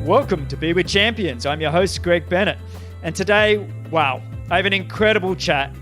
Welcome to Be With Champions. I'm your host, Greg Bennett. And today, wow, I have an incredible chat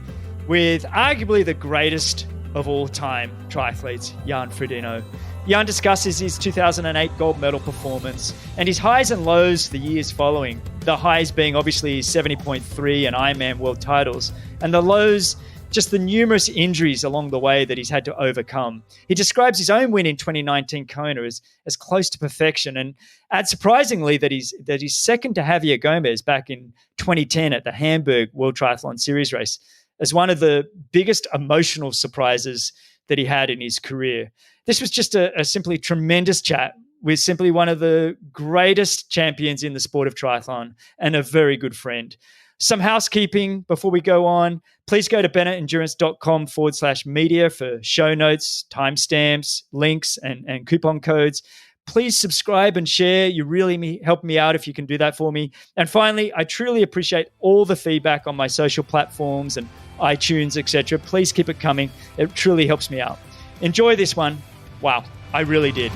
with arguably the greatest of all time triathletes, Frodeno. Jan discusses his 2008 gold medal performance and his highs and lows the years following. The highs being obviously his 70.3 and Ironman World titles, and the lows, just the numerous injuries along the way that he's had to overcome. He describes his own win in 2019 Kona as close to perfection, and adds surprisingly that he's second to Javier Gomez back in 2010 at the Hamburg World Triathlon Series race as one of the biggest emotional surprises that he had in his career. This was just a simply tremendous chat with simply one of the greatest champions in the sport of triathlon and a very good friend. Some housekeeping before we go on. Please go to bennettendurance.com/media for show notes, timestamps, links, and coupon codes. Please subscribe and share. You really help me out if you can do that for me. And finally, I truly appreciate all the feedback on my social platforms and iTunes, etc. Please keep it coming. It truly helps me out. Enjoy this one. Wow, I really did.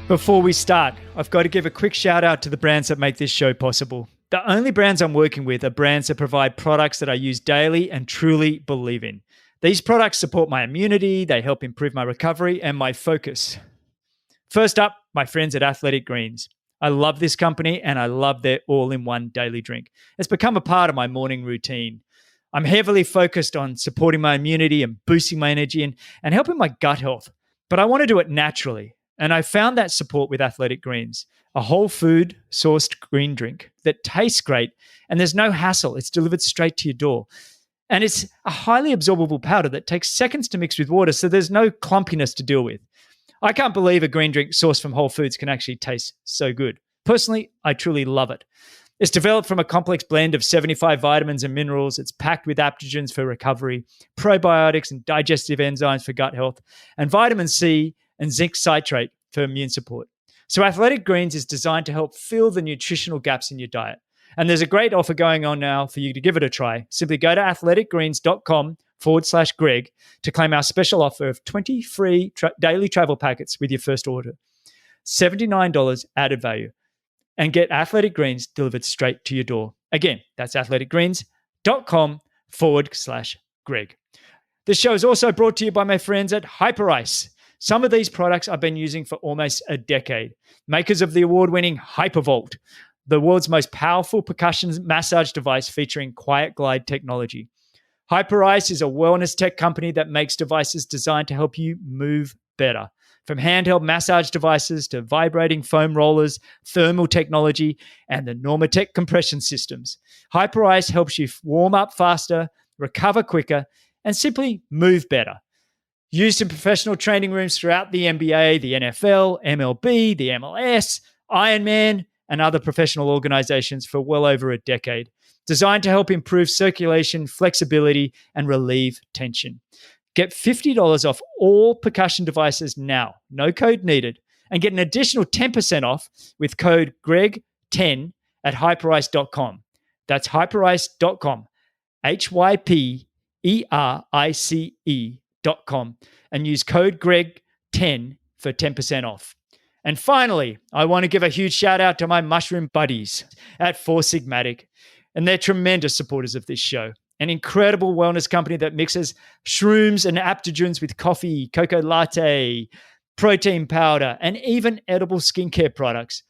Before we start, I've got to give a quick shout out to the brands that make this show possible. The only brands I'm working with are brands that provide products that I use daily and truly believe in. These products support my immunity, they help improve my recovery and my focus. First up, my friends at Athletic Greens. I love this company and I love their all-in-one daily drink. It's become a part of my morning routine. I'm heavily focused on supporting my immunity and boosting my energy and helping my gut health, but I want to do it naturally. And I found that support with Athletic Greens, a whole food sourced green drink that tastes great and there's no hassle. It's delivered straight to your door. And it's a highly absorbable powder that takes seconds to mix with water, so there's no clumpiness to deal with. I can't believe a green drink sourced from whole foods can actually taste so good. Personally, I truly love it. It's developed from a complex blend of 75 vitamins and minerals. It's packed with adaptogens for recovery, probiotics and digestive enzymes for gut health, and vitamin C and zinc citrate for immune support. So Athletic Greens is designed to help fill the nutritional gaps in your diet. And there's a great offer going on now for you to give it a try. Simply go to athleticgreens.com/Greg to claim our special offer of 20 free daily travel packets with your first order. $79 added value. And get Athletic Greens delivered straight to your door. Again, that's athleticgreens.com/Greg. This show is also brought to you by my friends at Hyperice. Some of these products I've been using for almost a decade. Makers of the award-winning Hypervolt, the world's most powerful percussion massage device featuring Quiet Glide technology. Hyperice is a wellness tech company that makes devices designed to help you move better. From handheld massage devices to vibrating foam rollers, thermal technology, and the Normatec compression systems, Hyperice helps you warm up faster, recover quicker, and simply move better. Used in professional training rooms throughout the NBA, the NFL, MLB, the MLS, Ironman, and other professional organizations for well over a decade. Designed to help improve circulation, flexibility, and relieve tension. Get $50 off all percussion devices now, no code needed, and get an additional 10% off with code GREG10 at hyperice.com. That's hyperice.com, HYPERICE.com, and use code GREG10 for 10% off. And finally, I want to give a huge shout out to my mushroom buddies at Four Sigmatic, and they're tremendous supporters of this show. An incredible wellness company that mixes shrooms and adaptogens with coffee, cocoa latte, protein powder, and even edible skincare products.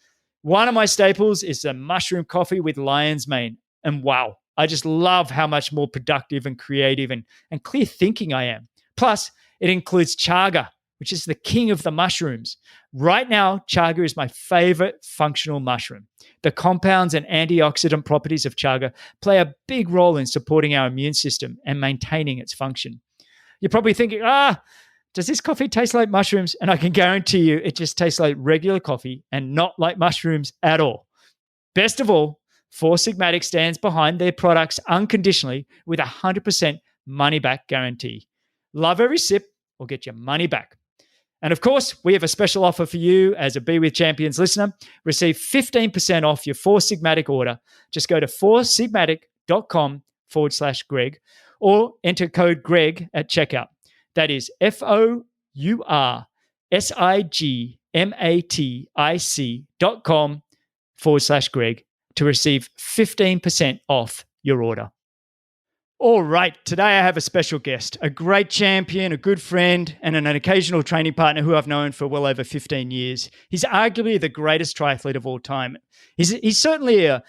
One of my staples is the mushroom coffee with lion's mane. And wow, I just love how much more productive and creative and clear thinking I am. Plus, it includes chaga, which is the king of the mushrooms. Right now, chaga is my favorite functional mushroom. The compounds and antioxidant properties of chaga play a big role in supporting our immune system and maintaining its function. You're probably thinking, does this coffee taste like mushrooms? And I can guarantee you it just tastes like regular coffee and not like mushrooms at all. Best of all, Four Sigmatic stands behind their products unconditionally with a 100% money-back guarantee. Love every sip or get your money back. And of course, we have a special offer for you as a Be With Champions listener. Receive 15% off your Four Sigmatic order. Just go to foursigmatic.com/Greg or enter code Greg at checkout. That is sigmatic.com/Greg to receive 15% off your order. All right, today I have a special guest, a great champion, a good friend, and an occasional training partner who I've known for well over 15 years. He's arguably the greatest triathlete of all time. He's certainly a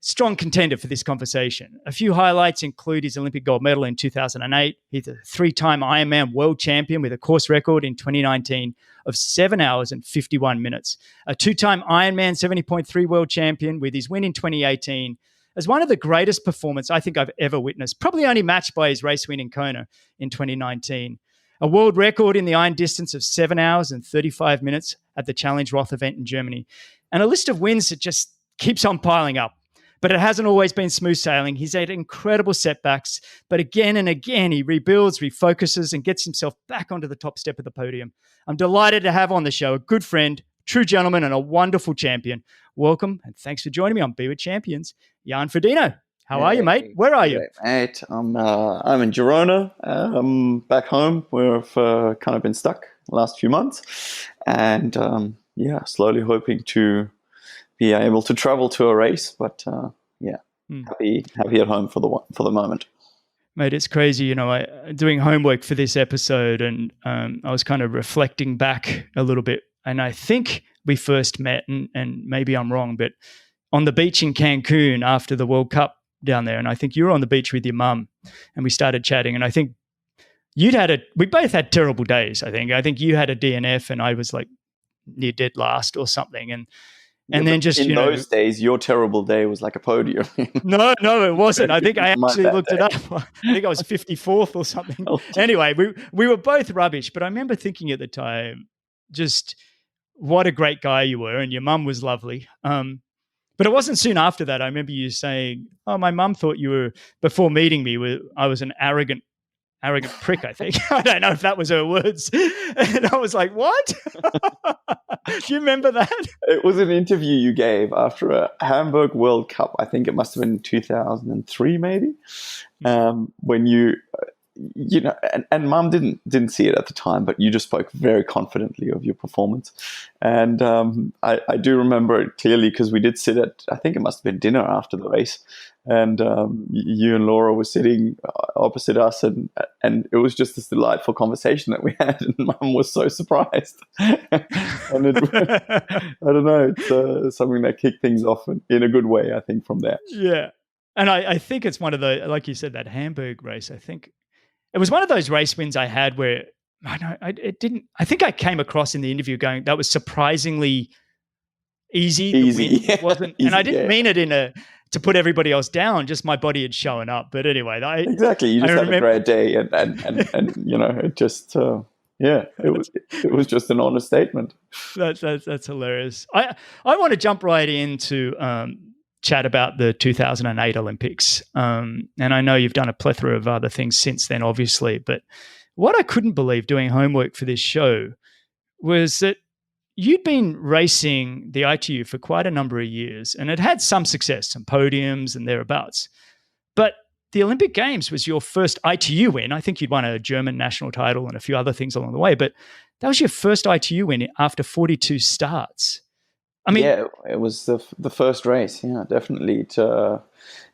strong contender for this conversation. A few highlights include his Olympic gold medal in 2008. He's a 3-time Ironman World Champion with a course record in 2019 of 7 hours and 51 minutes. A 2-time Ironman 70.3 World Champion with his win in 2018 as one of the greatest performances I think I've ever witnessed, probably only matched by his race win in Kona in 2019. A world record in the iron distance of 7 hours and 35 minutes at the Challenge Roth event in Germany. And a list of wins that just keeps on piling up. But it hasn't always been smooth sailing. He's had incredible setbacks, but again and again, he rebuilds, refocuses, and gets himself back onto the top step of the podium. I'm delighted to have on the show a good friend, true gentleman, and a wonderful champion. Welcome, and thanks for joining me on Be With Champions, Jan Frodeno. How are you, mate? Where are you? Mate, I'm in Girona, back home, where I've kind of been stuck the last few months. And slowly hoping to be able to travel to a race, but happy at home for the moment. Mate, it's crazy. Doing homework for this episode, and I was kind of reflecting back a little bit, and I think we first met, and maybe I'm wrong, but on the beach in Cancun after the World Cup down there, and I think you were on the beach with your mum, and we started chatting, and I think we both had terrible days. I think you had a DNF, and I was like near dead last or something, and then just in those days, your terrible day was like a podium. No, it wasn't. I think I actually looked it up. I think I was 54th or something. Anyway, we were both rubbish, but I remember thinking at the time, just what a great guy you were, and your mum was lovely. But it wasn't soon after that. I remember you saying, "Oh, my mum thought you were, before meeting me, I was an arrogant prick," I think. I don't know if that was her words. And I was like, what? Do you remember that? It was an interview you gave after a Hamburg World Cup. I think it must have been 2003, maybe, when you and Mum didn't see it at the time, but you just spoke very confidently of your performance. And I do remember it clearly because we did sit at, I think it must have been dinner after the race, and you and Laura were sitting opposite us, and it was just this delightful conversation that we had, and Mum was so surprised. And I don't know, it's something that kicked things off in a good way, I think, from there. Yeah. And I think it's one of the, like you said, that Hamburg race, I think it was one of those race wins I had where I think I came across in the interview going, that was surprisingly easy. Easy. Wasn't, easy, and I didn't mean it to put everybody else down, just my body had shown up. But anyway, exactly. You just had a great day, and it just it was just an honest statement. That's hilarious. I want to jump right into chat about the 2008 Olympics. And I know you've done a plethora of other things since then, obviously. But what I couldn't believe doing homework for this show was that you'd been racing the ITU for quite a number of years, and it had some success, some podiums and thereabouts. But the Olympic Games was your first ITU win. I think you'd won a German national title and a few other things along the way, but that was your first ITU win after 42 starts. I mean, yeah, it was the first race. Yeah, definitely. It was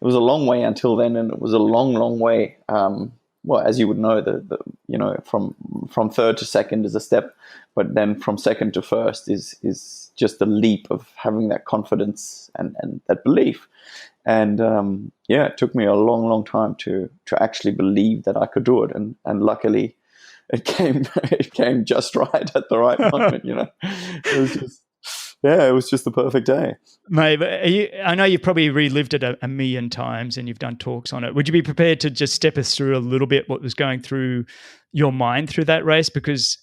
a long way until then, and it was a long way. Well, as you would know, from third to second is a step, but then from second to first is just a leap of having that confidence and that belief. And it took me a long time to actually believe that I could do it, and luckily, it came just right at the right moment. It was just the perfect day. Mate, I know you've probably relived it a million times and you've done talks on it. Would you be prepared to just step us through a little bit what was going through your mind through that race? Because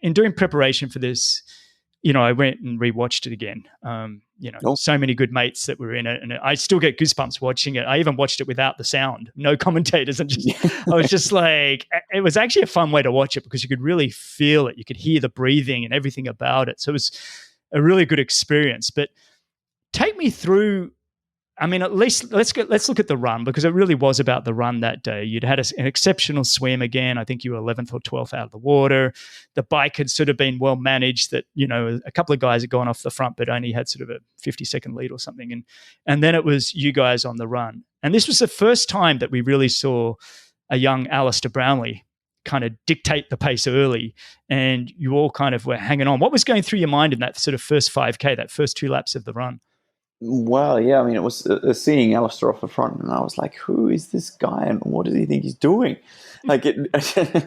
in doing preparation for this, I went and rewatched it again. So many good mates that were in it, and I still get goosebumps watching it. I even watched it without the sound, no commentators, and I was just like, it was actually a fun way to watch it because you could really feel it. You could hear the breathing and everything about it. So it was a really good experience. But take me through I mean, at least let's look at the run, because it really was about the run that day. You'd had an exceptional swim again. I think you were 11th or 12th out of the water. The bike had sort of been well managed. That, you know, a couple of guys had gone off the front, but only had sort of a 50-second lead or something. And then it was you guys on the run. And this was the first time that we really saw a young Alistair Brownlee kind of dictate the pace early, and you all kind of were hanging on. What was going through your mind in that sort of first 5K, that first 2 laps of the run? Well, yeah, I mean, it was seeing Alistair off the front, and I was like, who is this guy, and what does he think he's doing? Like,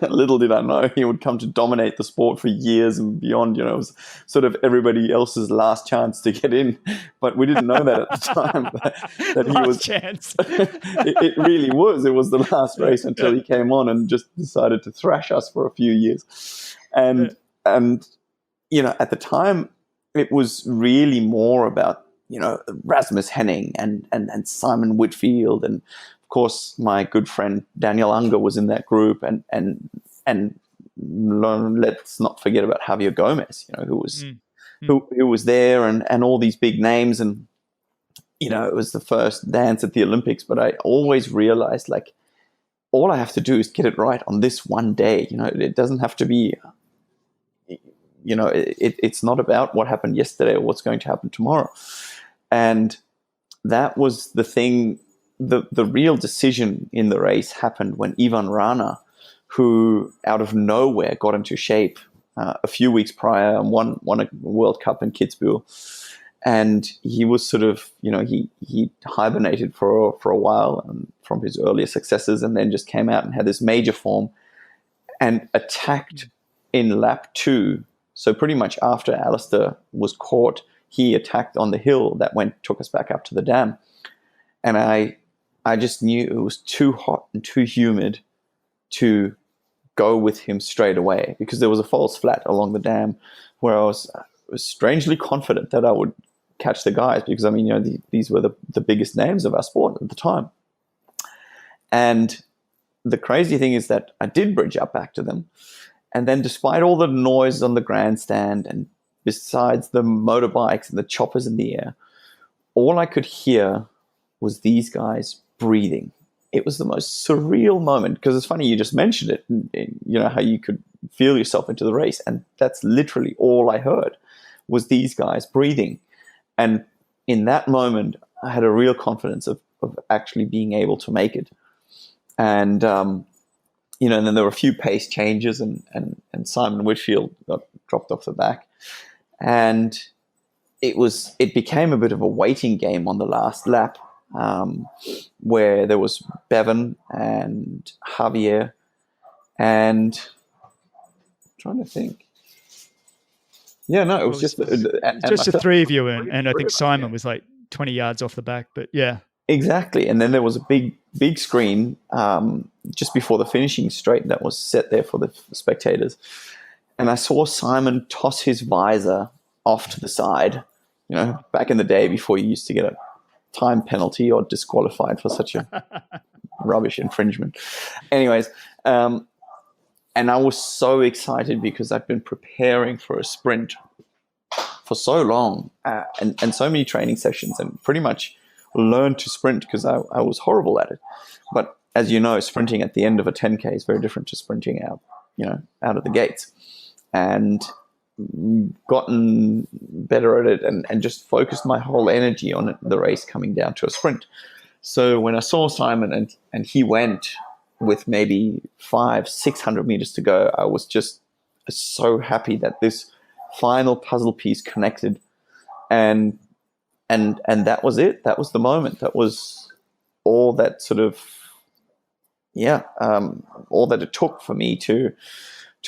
little did I know he would come to dominate the sport for years and beyond. You know, it was sort of everybody else's last chance to get in, but we didn't know that at the time. That he was chance. It really was. It was the last race until he came on and just decided to thrash us for a few years. And you know, at the time, it was really more about, you know, Rasmus Henning and Simon Whitfield, and of course my good friend Daniel Unger was in that group, and let's not forget about Javier Gomez, you know, who was there, and all these big names. And you know, it was the first dance at the Olympics, but I always realized, like, all I have to do is get it right on this one day. You know, it doesn't have to be, you know, it's not about what happened yesterday or what's going to happen tomorrow. And that was the thing. The real decision in the race happened when Ivan Rana, who out of nowhere got into shape a few weeks prior and won a World Cup in Kitzbühel, and he was sort of, you know, he hibernated for a while from his earlier successes, and then just came out and had this major form and attacked in lap 2. So pretty much after Alistair was caught, he attacked on the hill that took us back up to the dam. And I just knew it was too hot and too humid to go with him straight away, because there was a false flat along the dam where I was strangely confident that I would catch the guys, because, I mean, you know, these were the biggest names of our sport at the time. And the crazy thing is that I did bridge up back to them. And then, despite all the noise on the grandstand, and besides the motorbikes and the choppers in the air, all I could hear was these guys breathing. It was the most surreal moment, because it's funny, you just mentioned it, you know, how you could feel yourself into the race. And that's literally all I heard was these guys breathing. And in that moment, I had a real confidence of actually being able to make it. And, you know, and then there were a few pace changes, and Simon Whitfield got dropped off the back. And it became a bit of a waiting game on the last lap, where there was Bevan and Javier, and I'm trying to think. Yeah, no, it was just the 3 of you, and I think Simon was like 20 yards off the back, but yeah. Exactly. And then there was a big screen just before the finishing straight that was set there for the spectators. And I saw Simon toss his visor off to the side. You know, back in the day, before you used to get a time penalty or disqualified for such a rubbish infringement. Anyways, and I was so excited, because I'd been preparing for a sprint for so long, and so many training sessions, and pretty much learned to sprint, because I was horrible at it. But as you know, sprinting at the end of a 10K is very different to sprinting out of the gates. And gotten better at it, and just focused my whole energy on the race coming down to a sprint. So when I saw Simon and he went with maybe 500-600 meters to go, I was just so happy that this final puzzle piece connected, and that was it. That was the moment. That was all that sort of, all that it took for me to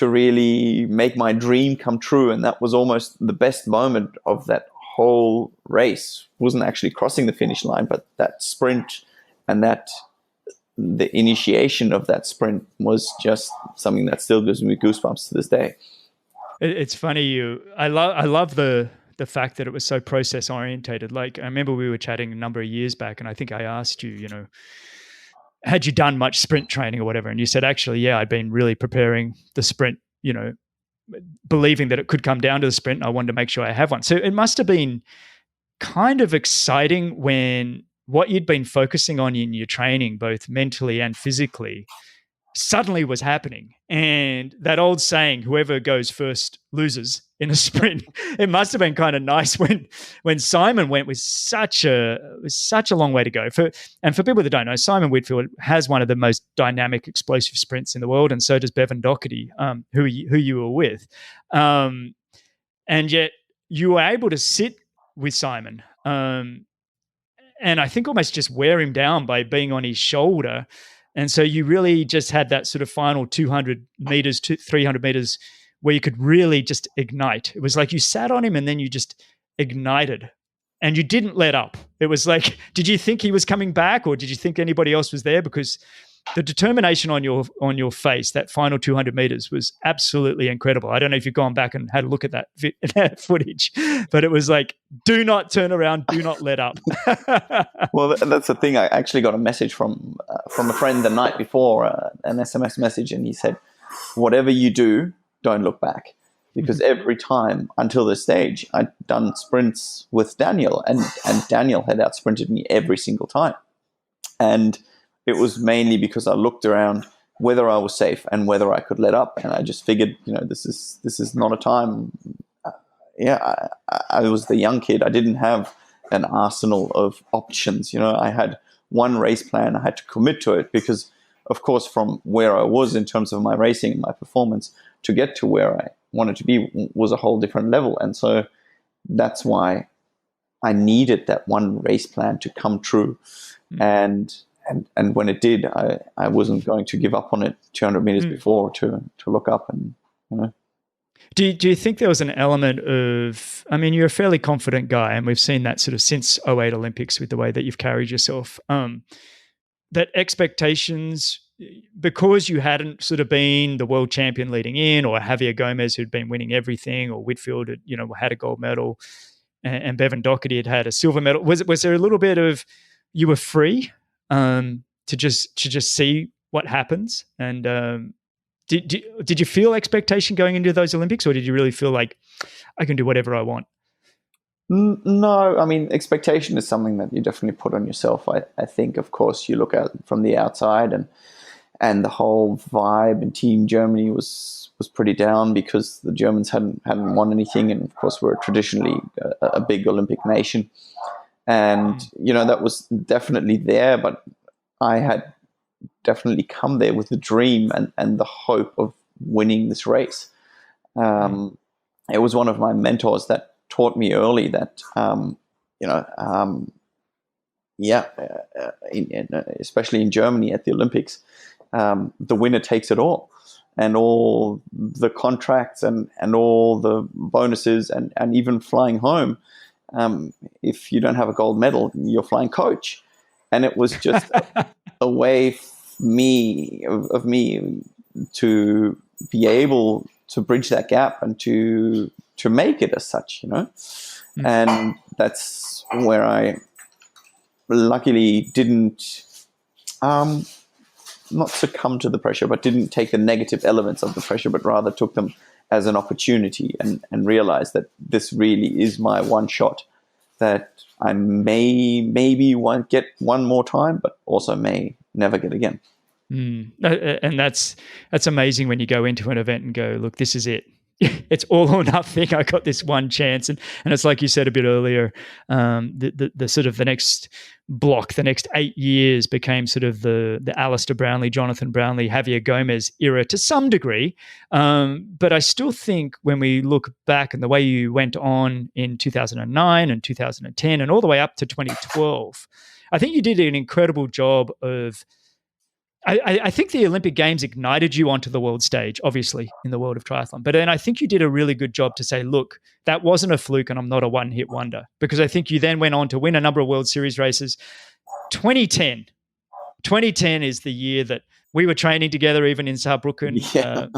really make my dream come true. And that was almost the best moment of that whole race. Wasn't actually crossing the finish line, but that sprint, and the initiation of that sprint was just something that still gives me goosebumps to this day. It's funny, I love the fact that it was so process orientated. Like, I remember we were chatting a number of years back, and I think I asked you, had you done much sprint training or whatever? And you said, actually, yeah, I'd been really preparing the sprint, believing that it could come down to the sprint, and I wanted to make sure I have one. So it must have been kind of exciting when what you'd been focusing on in your training, both mentally and physically, suddenly was happening. And that old saying, whoever goes first loses in a sprint, it must have been kind of nice when Simon went with such a long way to go. For people that don't know, Simon Whitfield has one of the most dynamic, explosive sprints in the world, and so does Bevan Doherty, who you were with. And yet you were able to sit with Simon, and I think almost just wear him down by being on his shoulder. And so you really just had that sort of final 200 meters to 300 meters where you could really just ignite. It was like you sat on him and then you just ignited and you didn't let up. It was like, did you think he was coming back, or did you think anybody else was there? Because the determination on your face, that final 200 meters, was absolutely incredible. I don't know if you've gone back and had a look at that footage, but it was like, do not turn around, do not let up. Well, that's the thing. I actually got a message from a friend the night before, an SMS message, and he said, whatever you do, don't look back. Because every time until this stage, I'd done sprints with Daniel, and Daniel had out-sprinted me every single time. And it was mainly because I looked around whether I was safe and whether I could let up. And I just figured, this is not a time. I was the young kid. I didn't have an arsenal of options. I had one race plan. I had to commit to it because, of course, from where I was in terms of my racing and my performance to get to where I wanted to be was a whole different level. And so that's why I needed that one race plan to come true. And when it did, I wasn't going to give up on it 200 meters before to look up and. Do you think there was an element of, you're a fairly confident guy, and we've seen that sort of since 2008 Olympics with the way that you've carried yourself, that expectations, because you hadn't sort of been the world champion leading in, or Javier Gomez who'd been winning everything, or Whitfield had, had a gold medal, and Bevan Doherty had a silver medal. Was there a little bit of, you were free to just see what happens? And did you feel expectation going into those Olympics, or did you really feel like I can do whatever I want? No, expectation is something that you definitely put on yourself. I think, of course, you look at it from the outside, and the whole vibe in Team Germany was pretty down because the Germans hadn't won anything, and of course we're traditionally a big Olympic nation, and that was definitely there. But I had definitely come there with the dream and the hope of winning this race. It was one of my mentors that taught me early that, especially in Germany at the Olympics, the winner takes it all, and all the contracts and all the bonuses and even flying home. If you don't have a gold medal, you're flying coach. And it was just a way of me to be able to bridge that gap and to make it as such, And that's where I luckily didn't not succumb to the pressure, but didn't take the negative elements of the pressure, but rather took them as an opportunity and realized that this really is my one shot, that I maybe won't get one more time, but also may never get again. And that's amazing when you go into an event and go, look, this is it. It's all or nothing. I got this one chance. And it's like you said a bit earlier, the sort of the next block, the next 8 years became sort of the Alistair Brownlee, Jonathan Brownlee, Javier Gomez era to some degree. But I still think when we look back and the way you went on in 2009 and 2010 and all the way up to 2012, I think you did an incredible job of, I think the Olympic Games ignited you onto the world stage, obviously, in the world of triathlon. But then I think you did a really good job to say, look, that wasn't a fluke and I'm not a one-hit wonder. Because I think you then went on to win a number of World Series races. 2010 is the year that we were training together, even in Saarbrücken,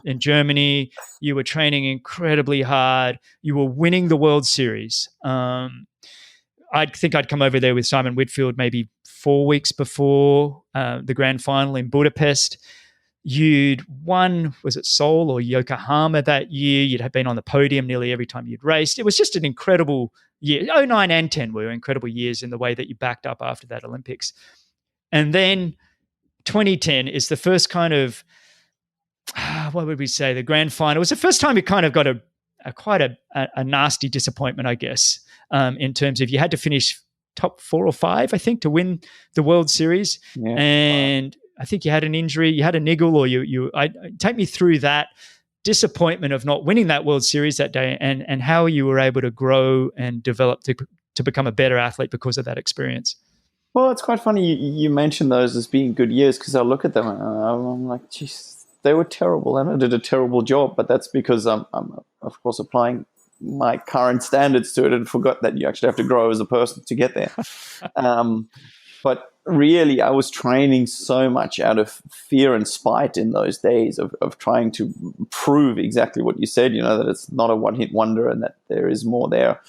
in Germany. You were training incredibly hard. You were winning the World Series. I think I'd come over there with Simon Whitfield maybe 4 weeks before the grand final in Budapest. You'd won, was it Seoul or Yokohama that year? You'd have been on the podium nearly every time you'd raced. It was just an incredible year. 09 and 10 were incredible years in the way that you backed up after that Olympics. And then 2010 is the first kind of, what would we say, the grand final. It was the first time you kind of got quite a nasty disappointment, I guess, in terms of you had to finish top 4 or 5, I think, to win the World Series. Yeah. And I think you had an injury, you had a niggle, or take me through that disappointment of not winning that World Series that day, and how you were able to grow and develop to become a better athlete because of that experience. Well, it's quite funny you mentioned those as being good years, because I look at them and I'm like, geez, they were terrible and I did a terrible job. But that's because I'm of course, applying my current standards to it and forgot that you actually have to grow as a person to get there. But really, I was training so much out of fear and spite in those days of trying to prove exactly what you said, that it's not a one-hit wonder and that there is more there.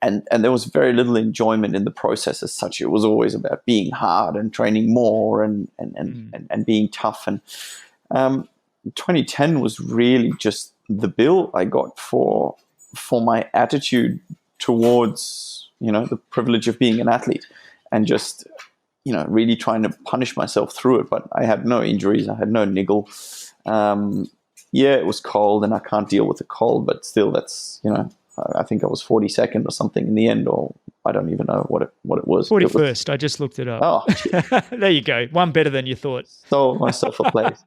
And there was very little enjoyment in the process as such. It was always about being hard and training more and being tough. And 2010 was really just the bill I got for my attitude towards, the privilege of being an athlete, and just, really trying to punish myself through it. But I had no injuries. I had no niggle. It was cold and I can't deal with the cold, but still that's, I think I was 42nd or something in the end, or I don't even know what it was. 41st. I just looked it up. Oh, there you go. One better than you thought. Stole myself a place.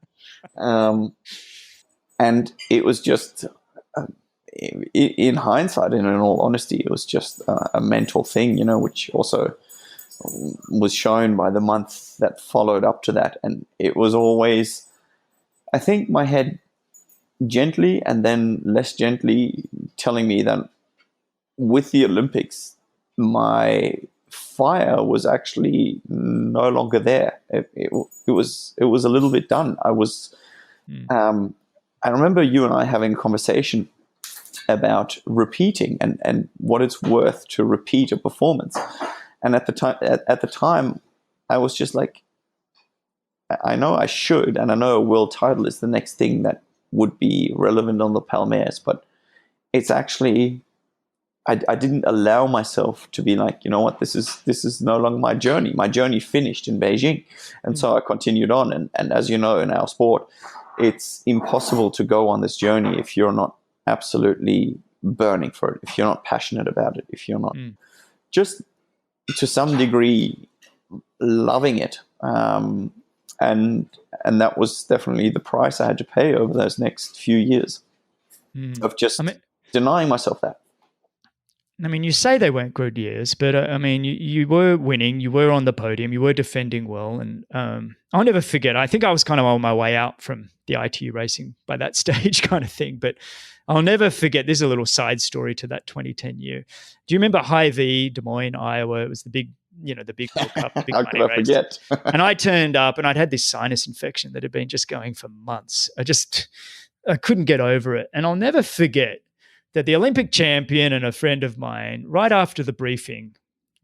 And it was just, in hindsight, and in all honesty, it was just a mental thing, which also was shown by the month that followed up to that. And it was always, I think, my head gently and then less gently telling me that with the Olympics, my fire was actually no longer there. It was a little bit done. I remember you and I having a conversation about repeating and what it's worth to repeat a performance. And at the time, I was just like, I know I should, and I know a world title is the next thing that would be relevant on the Palmares, but it's actually, I didn't allow myself to be like, you know what, this is no longer my journey. My journey finished in Beijing. And so I continued on. And as you know, in our sport, it's impossible to go on this journey if you're not absolutely burning for it, if you're not passionate about it, if you're not just to some degree loving it. And that was definitely the price I had to pay over those next few years of just denying myself that. I mean, you say they weren't good years, but you were winning, you were on the podium, you were defending well. And I'll never forget, I think I was kind of on my way out from the ITU racing by that stage kind of thing, but I'll never forget, this is a little side story to that 2010 year. Do you remember Hy-Vee, Des Moines, Iowa? It was the big World Cup, the big How money could I race. forget? And I turned up and I'd had this sinus infection that had been just going for months. I couldn't get over it. And I'll never forget that the Olympic champion and a friend of mine, right after the briefing,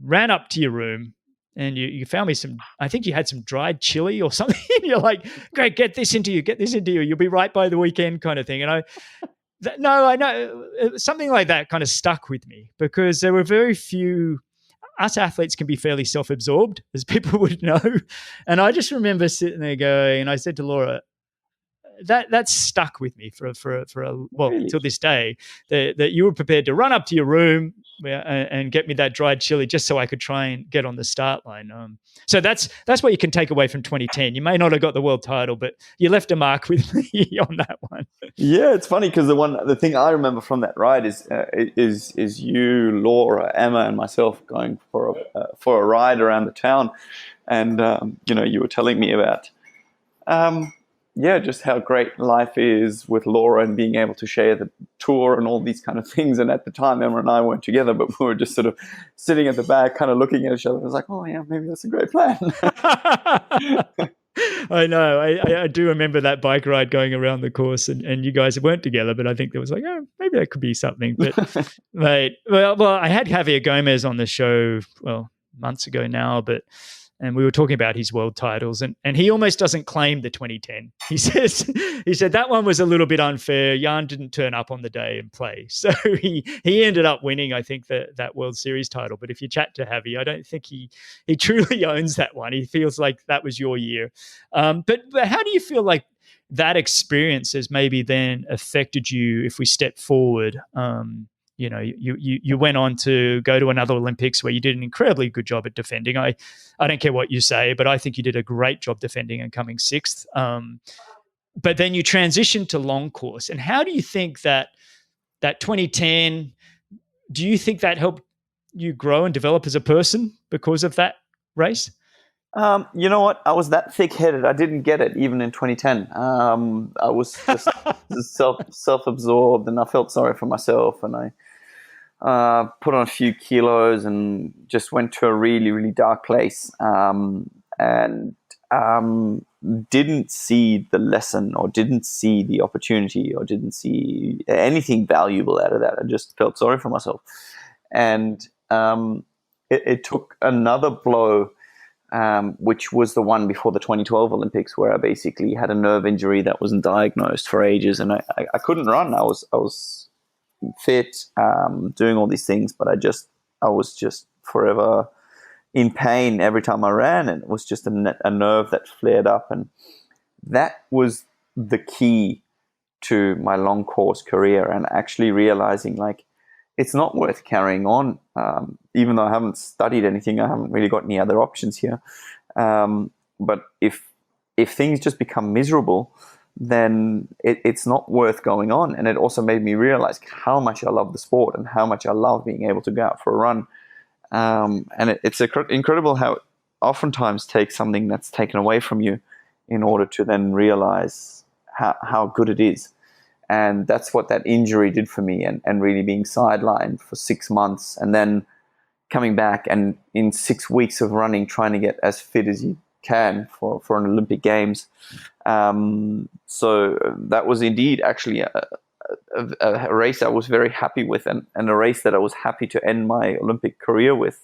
ran up to your room and you found me I think you had some dried chili or something. You're like, great, get this into you. You'll be right by the weekend kind of thing. And I know something like that kind of stuck with me, because there were very few. Us athletes can be fairly self-absorbed, as people would know. And I just remember sitting there going, and I said to Laura, that stuck with me Really? till this day, that you were prepared to run up to your room and get me that dried chili just so I could try and get on the start line. So that's what you can take away from 2010. You may not have got the world title, but you left a mark with me on that one. Yeah, it's funny because the thing I remember from that ride is you, Laura, Emma, and myself going for a ride around the town, and you were telling me about just how great life is with Laura and being able to share the tour and all these kind of things. And at the time, Emma and I weren't together, but we were just sort of sitting at the back, kind of looking at each other. I was like, oh yeah, maybe that's a great plan. I know. I do remember that bike ride going around the course, and you guys weren't together, but I think there was like, oh, maybe that could be something. But mate, well, I had Javier Gomez on the show, months ago now, but and we were talking about his world titles, and he almost doesn't claim the 2010. He said that one was a little bit unfair. Jan didn't turn up on the day and play, so he ended up winning, I think, that World Series title. But if you chat to Javi, I don't think he truly owns that one. He feels like that was your year. But how do you feel like that experience has maybe then affected you if we step forward? You went on to go to another Olympics where you did an incredibly good job at defending. I don't care what you say, but I think you did a great job defending and coming sixth. But then you transitioned to long course. And how do you think that 2010, do you think that helped you grow and develop as a person because of that race? You know what? I was that thick-headed. I didn't get it even in 2010. I was just self-absorbed, and I felt sorry for myself, and I put on a few kilos and just went to a really, really dark place, and didn't see the lesson, or didn't see the opportunity, or didn't see anything valuable out of that. I just felt sorry for myself. And it took another blow, which was the one before the 2012 Olympics, where I basically had a nerve injury that wasn't diagnosed for ages, and I couldn't run. I was fit, doing all these things, but I was just forever in pain every time I ran, and it was just a nerve that flared up, and that was the key to my long course career, and actually realizing like it's not worth carrying on. Even though I haven't studied anything, I haven't really got any other options here. But if things just become miserable, then it's not worth going on. And it also made me realize how much I love the sport and how much I love being able to go out for a run. And it's incredible how it oftentimes takes something that's taken away from you in order to then realize how good it is. And that's what that injury did for me, and really being sidelined for 6 months and then coming back, and in 6 weeks of running, trying to get as fit as you can for an Olympic Games. So that was indeed actually a race I was very happy with, and a race that I was happy to end my Olympic career with,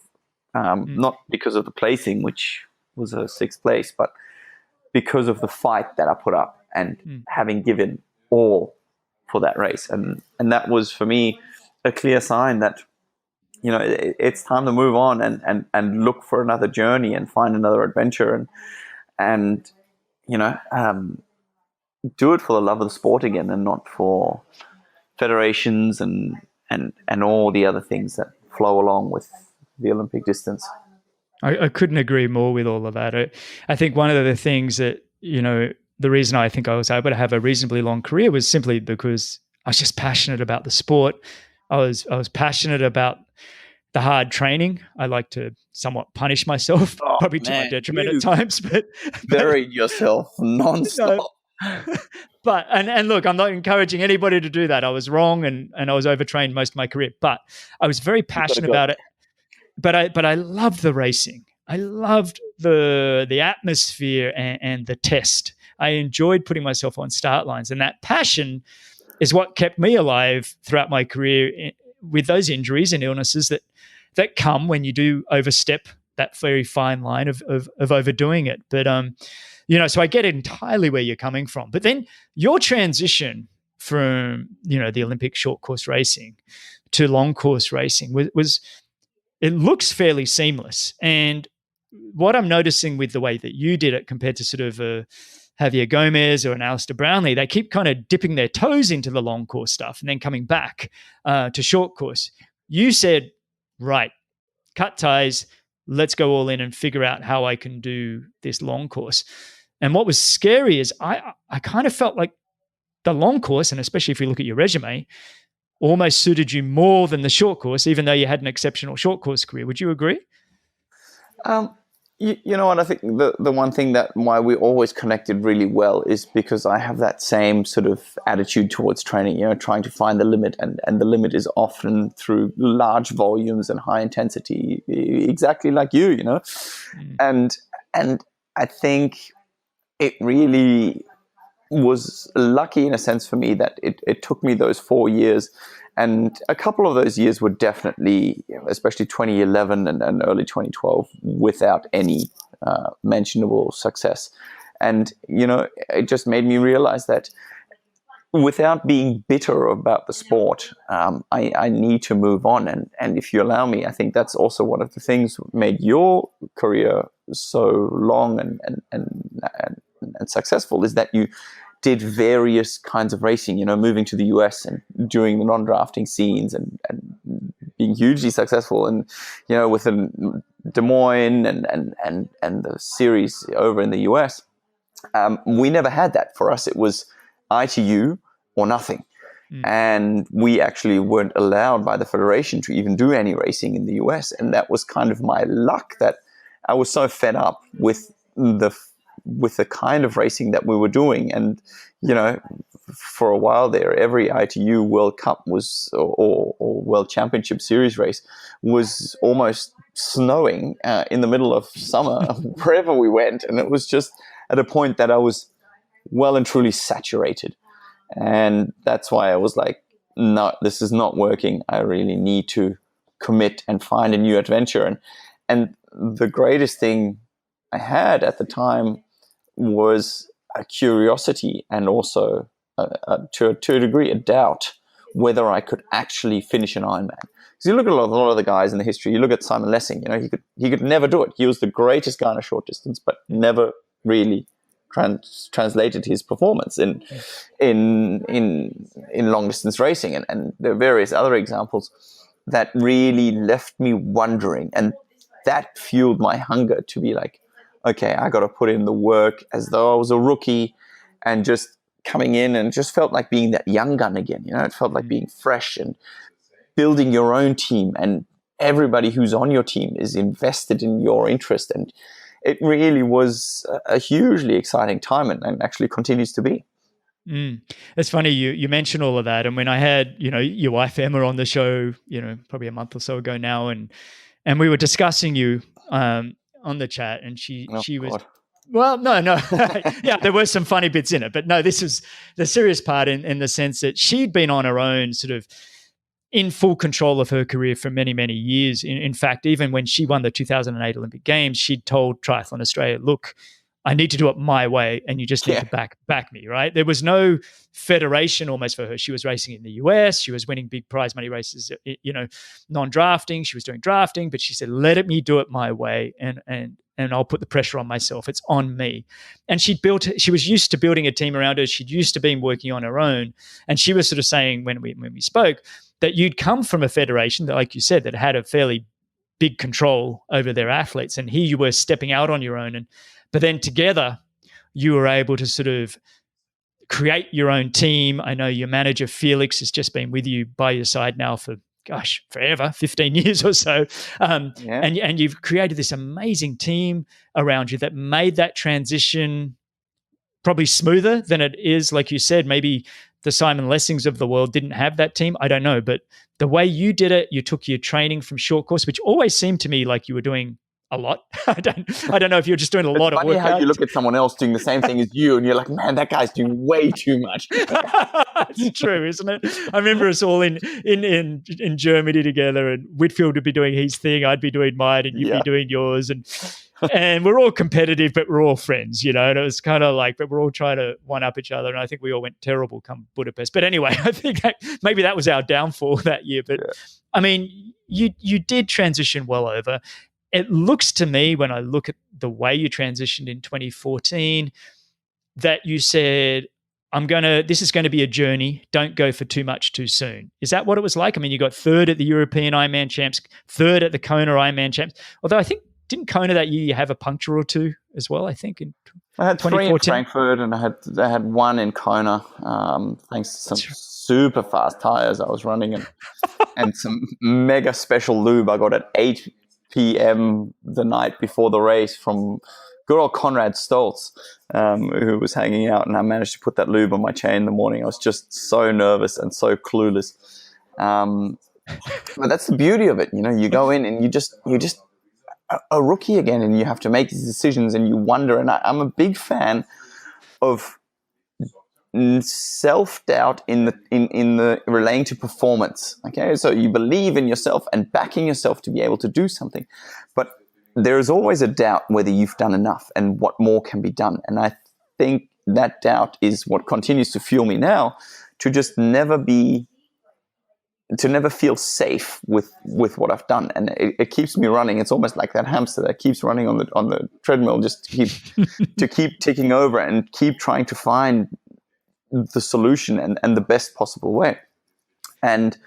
not because of the placing, which was a 6th place, but because of the fight that I put up and having given all for that race. And that was for me a clear sign that, you know, it's time to move on and look for another journey and find another adventure and you know, do it for the love of the sport again, and not for federations and all the other things that flow along with the Olympic distance. I couldn't agree more with all of that. I think one of the things that, you know, the reason I think I was able to have a reasonably long career was simply because I was just passionate about the sport. I was passionate about the hard training. I like to somewhat punish myself, probably to my detriment at times. But buried yourself nonstop. But and look, I'm not encouraging anybody to do that. I was wrong, and I was overtrained most of my career. But I was very passionate about it. But I loved the racing. I loved the atmosphere and the test. I enjoyed putting myself on start lines, and that passion is what kept me alive throughout my career with those injuries and illnesses that come when you do overstep that very fine line of overdoing it. But you know, so I get entirely where you're coming from. But then your transition from, you know, the Olympic short course racing to long course racing was it looks fairly seamless. And what I'm noticing with the way that you did it compared to sort of Javier Gomez or an Alistair Brownlee, they keep kind of dipping their toes into the long course stuff and then coming back to short course. You said, right, cut ties, let's go all in and figure out how I can do this long course. And what was scary is I kind of felt like the long course, and especially if you look at your resume, almost suited you more than the short course, even though you had an exceptional short course career. Would you agree? You know what? I think the one thing that why we always connected really well is because I have that same sort of attitude towards training, you know, trying to find the limit, and the limit is often through large volumes and high intensity, exactly like you know. And I think it really was lucky in a sense for me that it took me those 4 years. And a couple of those years were definitely, especially 2011 and early 2012, without any mentionable success. And, it just made me realize that without being bitter about the sport, I need to move on. And if you allow me, I think that's also one of the things that made your career so long and successful, is that you did various kinds of racing, moving to the US and doing the non-drafting scenes and being hugely successful. And, with the Des Moines and the series over in the US, we never had that. For us, it was ITU or nothing. And we actually weren't allowed by the federation to even do any racing in the US. And that was kind of my luck, that I was so fed up with the kind of racing that we were doing. And, for a while there, every ITU World Cup was, or World Championship Series race was almost snowing in the middle of summer wherever we went. And it was just at a point that I was well and truly saturated. And that's why I was like, no, this is not working. I really need to commit and find a new adventure. And the greatest thing I had at the time was a curiosity, and also to a degree, a doubt whether I could actually finish an Ironman. Because you look at a lot of the guys in the history. You look at Simon Lessing. He could never do it. He was the greatest guy in a short distance, but never really translated his performance in long distance racing. And there are various other examples that really left me wondering, and that fueled my hunger to be like, okay, I got to put in the work as though I was a rookie, and just coming in, and just felt like being that young gun again. It felt like being fresh and building your own team, and everybody who's on your team is invested in your interest. And it really was a hugely exciting time, and actually continues to be. It's funny you mentioned all of that, and when I had your wife Emma on the show, probably a month or so ago now, and we were discussing you on the chat, and she was. God. Well, no. Yeah, there were some funny bits in it, but no, this is the serious part in the sense that she'd been on her own, sort of in full control of her career for many, many years. In fact, even when she won the 2008 Olympic Games, she'd told Triathlon Australia, look, I need to do it my way, and you just need to back me, right? There was no federation almost for her. She was racing in the US. She was winning big prize money races, non-drafting. She was doing drafting, but she said, let me do it my way, and I'll put the pressure on myself. It's on me. And she was used to building a team around her. She'd used to being working on her own. And she was sort of saying when we spoke that you'd come from a federation that, like you said, that had a fairly big control over their athletes. And here you were stepping out on your own. But then together you were able to sort of create your own team. I know your manager, Felix, has just been with you by your side now for, forever, 15 years or so. And you've created this amazing team around you that made that transition probably smoother than it is. Like you said, maybe the Simon Lessings of the world didn't have that team. I don't know. But the way you did it, you took your training from short course, which always seemed to me like you were doing a lot. I don't know if you're just doing a lot of work. How you look at someone else doing the same thing as you, and you're like, man, that guy's doing way too much. It's true, isn't it? I remember us all in Germany together, and Whitfield would be doing his thing, I'd be doing mine, and you'd be doing yours, and we're all competitive, but we're all friends, And it was kind of like, but we're all trying to one up each other, and I think we all went terrible come Budapest. But anyway, I think maybe that was our downfall that year. But I mean, you did transition well over. It looks to me, when I look at the way you transitioned in 2014, that you said, this is going to be a journey. Don't go for too much too soon. Is that what it was like? I mean, you got third at the European Ironman Champs, third at the Kona Ironman Champs. Although I think, didn't Kona that year you have a puncture or two as well, I think, in 2014? I had 3 in Frankfurt, and I had 1 in Kona, thanks to some super fast tires I was running, and some mega special lube I got at 8 p.m. the night before the race from good old Conrad Stoltz, who was hanging out, and I managed to put that lube on my chain in the morning. I was just so nervous and so clueless. But that's the beauty of it. You go in and you just a rookie again, and you have to make these decisions, and you wonder. And I'm a big fan of self-doubt in the relating to performance. Okay, so you believe in yourself and backing yourself to be able to do something, but there is always a doubt whether you've done enough and what more can be done. And I think that doubt is what continues to fuel me now to just never feel safe with what I've done. And it keeps me running. It's almost like that hamster that keeps running on the treadmill, just to keep ticking over and keep trying to find the solution and the best possible way. And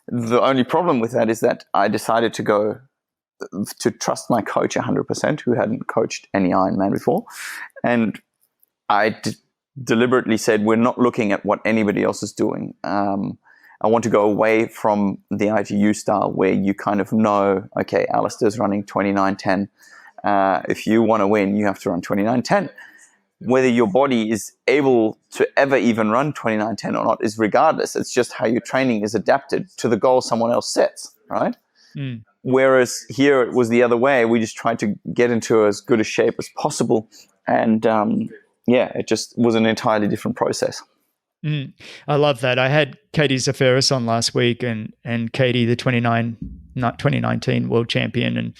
the only problem with that is that I decided to trust my coach 100%, who hadn't coached any Ironman before. And I deliberately said, we're not looking at what anybody else is doing. I want to go away from the ITU style where you kind of know, okay, Alistair's running 29:10. If you want to win, you have to run 29:10. Whether your body is able to ever even run 29:10 or not is regardless. It's just how your training is adapted to the goal someone else sets, right? Mm. Whereas here it was the other way. We just tried to get into as good a shape as possible. And it just was an entirely different process. I love that. I had Katie Zaferis on last week, and Katie, the 2019 world champion,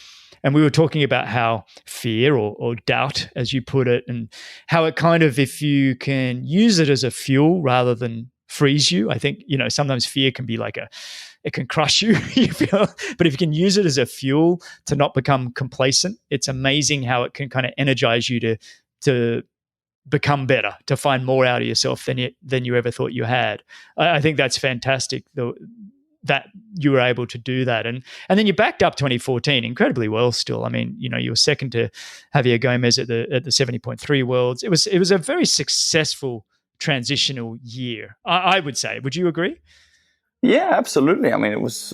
and we were talking about how fear or doubt, as you put it, and how it kind of, if you can use it as a fuel rather than freeze you, I think, sometimes fear can be like it can crush you, you feel, but if you can use it as a fuel to not become complacent, it's amazing how it can kind of energize you to become better, to find more out of yourself than you ever thought you had. I think that's fantastic, that you were able to do that. And then you backed up 2014 incredibly well still. I mean, you were second to Javier Gomez at the 70.3 Worlds. It was a very successful transitional year, I would say. Would you agree? Yeah, absolutely. I mean, it was,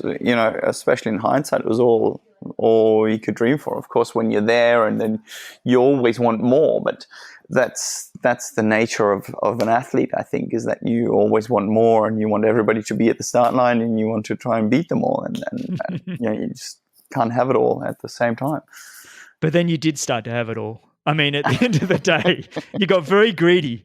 especially in hindsight, it was all you could dream for. Of course, when you're there, and then you always want more, but that's the nature of an athlete, I think, is that you always want more, and you want everybody to be at the start line, and you want to try and beat them all, and you just can't have it all at the same time. But then you did start to have it all. I mean, at the end of the day, you got very greedy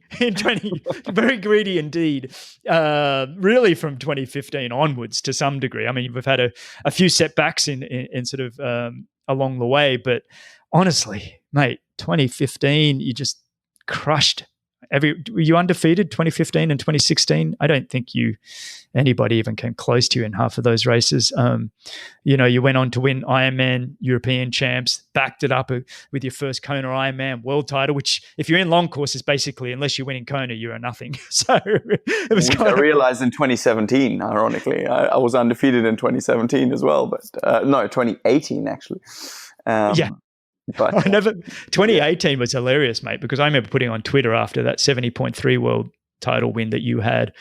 very greedy indeed, really from 2015 onwards to some degree. I mean, we've had a few setbacks in sort of along the way, but honestly, mate, 2015, you just crushed were you undefeated 2015 and 2016? I don't think anybody even came close to you in half of those races. You went on to win Ironman European champs, backed it up with your first Kona Ironman world title, which if you're in long courses, basically, unless you win in Kona, you're a nothing. So it was I realized in 2017, ironically, I was undefeated in 2017 as well, but 2018 actually. Yeah. But 2018 was hilarious, mate, because I remember putting on Twitter after that 70.3 world title win that you had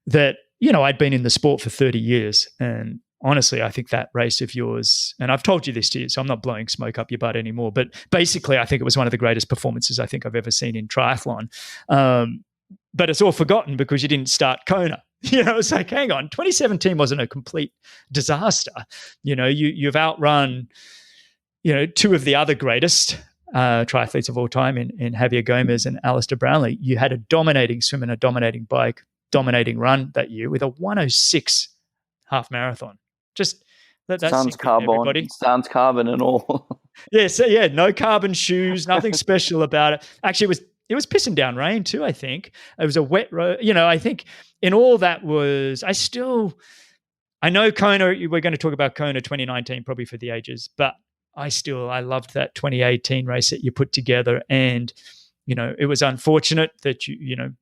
that, I'd been in the sport for 30 years. And honestly, I think that race of yours, and I've told you this to you, so I'm not blowing smoke up your butt anymore, but basically I think it was one of the greatest performances I think I've ever seen in triathlon. But it's all forgotten because you didn't start Kona. It's like, hang on, 2017 wasn't a complete disaster. You've outrun two of the other greatest triathletes of all time in Javier Gomez and Alistair Brownlee. You had a dominating swim and a dominating bike, dominating run that year with a 1:06 half marathon. Just that's sounds carbon, sounds carbon and all. No carbon shoes, nothing special about it. Actually, it was pissing down rain too, I think. It was a wet road. I think in all that I know Kona, we're going to talk about Kona 2019 probably for the ages, but I loved that 2018 race that you put together, and it was unfortunate that you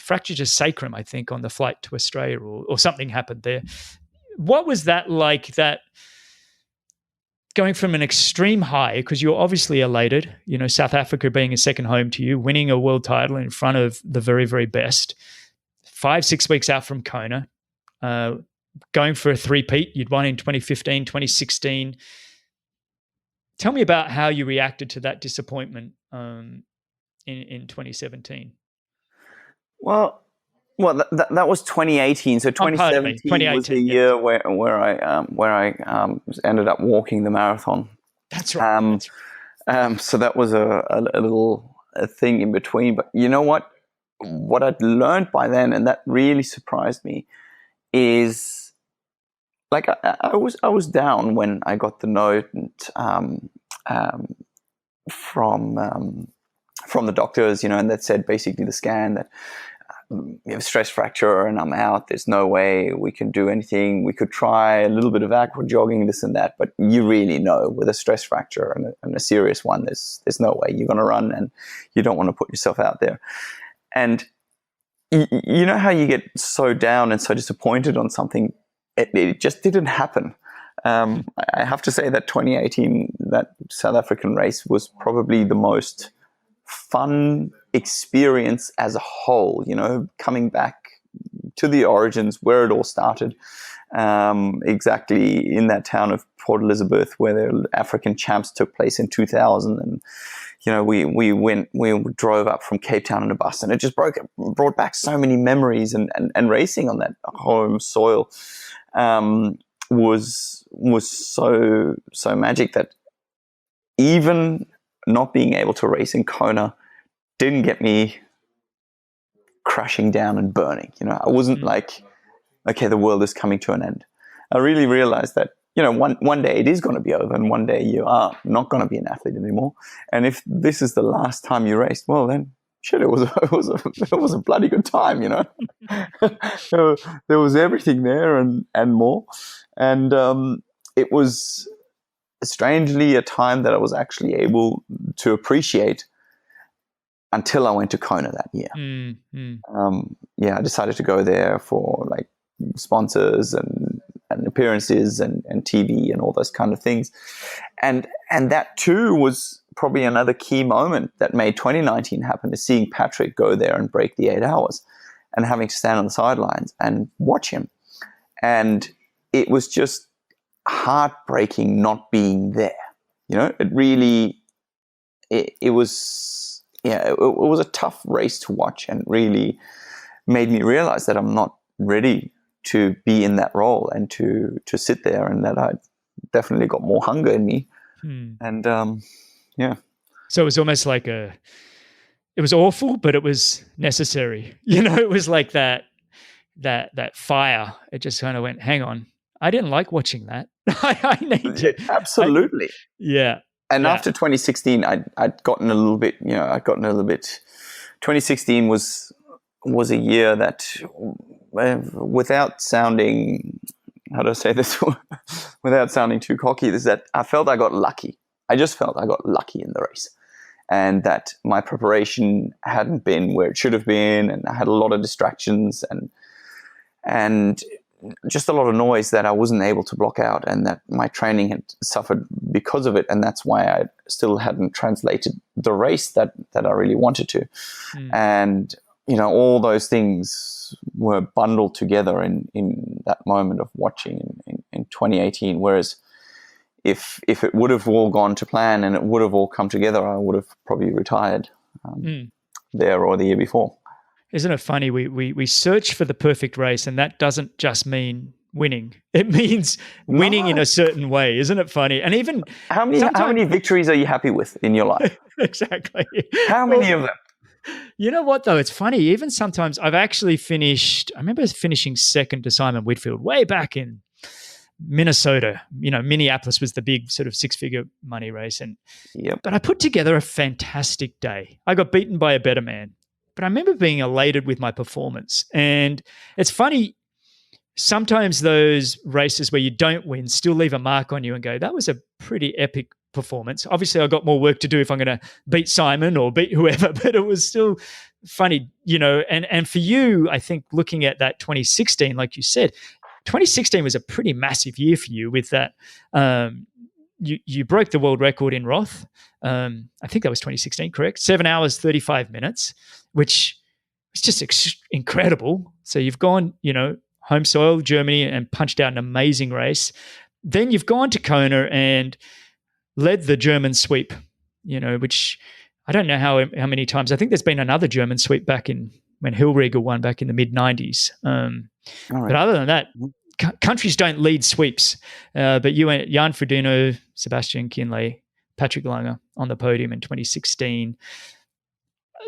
fractured your sacrum, I think, on the flight to Australia, or something happened there. What was that like? That going from an extreme high, because you're obviously elated, South Africa being a second home to you, winning a world title in front of the very, very best, 5-6 weeks out from Kona. Going for a three-peat, you'd won in 2015, 2016. Tell me about how you reacted to that disappointment in 2017. Well, that was 2018. So 2017 was the year where I ended up walking the marathon. That's right. So that was a little thing in between. But you know what? What I'd learned by then, and that really surprised me, is like I was down when I got the note from the doctors, and that said basically the scan that you have stress fracture and I'm out. There's no way we can do anything. We could try a little bit of aqua jogging, this and that, but you really know with a stress fracture and a serious one, there's no way you're going to run, and you don't want to put yourself out there. And you know how you get so down and so disappointed on something, it just didn't happen. I have to say that 2018, that South African race, was probably the most fun experience as a whole, coming back to the origins where it all started, exactly in that town of Port Elizabeth where the African champs took place in 2000. And we drove up from Cape Town in a bus, and it just brought back so many memories, and racing on that home soil was so magic that even not being able to race in Kona didn't get me crashing down and burning. I wasn't like, okay, the world is coming to an end. I really realized that, one day it is going to be over, and one day you are not going to be an athlete anymore. And if this is the last time you raced, well, then shit, it was a bloody good time, There was everything there and more. And it was strangely a time that I was actually able to appreciate until I went to Kona that year. I decided to go there for like sponsors and appearances and TV and all those kind of things. And that too was probably another key moment that made 2019 happen, is seeing Patrick go there and break the 8 hours and having to stand on the sidelines and watch him. And it was just heartbreaking not being there. It really, it was a tough race to watch, and really made me realize that I'm not ready to be in that role and to sit there, and that I definitely got more hunger in me. And so it was almost like it was awful, but it was necessary. It was like that fire. It just kind of went, hang on, I didn't like watching that. I need to. Absolutely. And Yeah. after 2016, I'd gotten a little bit, 2016 was a year that, without sounding, how do I say this, without sounding too cocky, is that I felt I got lucky. I just felt I got lucky in the race, and that my preparation hadn't been where it should have been, and I had a lot of distractions and just a lot of noise that I wasn't able to block out, and that my training had suffered because of it. And that's why I still hadn't translated the race that I really wanted to. And, all those things were bundled together in that moment of watching in 2018. Whereas if it would have all gone to plan and it would have all come together, I would have probably retired there or the year before. Isn't it funny? We search for the perfect race, and that doesn't just mean winning. It means winning in a certain way. Isn't it funny? And even how many victories are you happy with in your life? Exactly. How many of them? You know what, though? It's funny. Even sometimes I've actually finished, I remember finishing second to Simon Whitfield way back in Minnesota. Minneapolis was the big sort of 6-figure money race. But I put together a fantastic day. I got beaten by a better man. But I remember being elated with my performance. And it's funny, sometimes those races where you don't win still leave a mark on you and go, that was a pretty epic performance. Obviously, I got more work to do if I'm going to beat Simon or beat whoever, but it was still funny, and for you, I think looking at that 2016, like you said, 2016 was a pretty massive year for you with that. You broke the world record in Roth. I think that was 2016, correct? 7 hours, 35 minutes, which was just incredible. So you've gone, home soil, Germany, and punched out an amazing race. Then you've gone to Kona and led the German sweep, which I don't know how many times. I think there's been another German sweep back when Hillrieger won back in the mid-90s. But other than that, countries don't lead sweeps. But you went Jan Frodeno, Sebastian Kinley, Patrick Langer on the podium in 2016.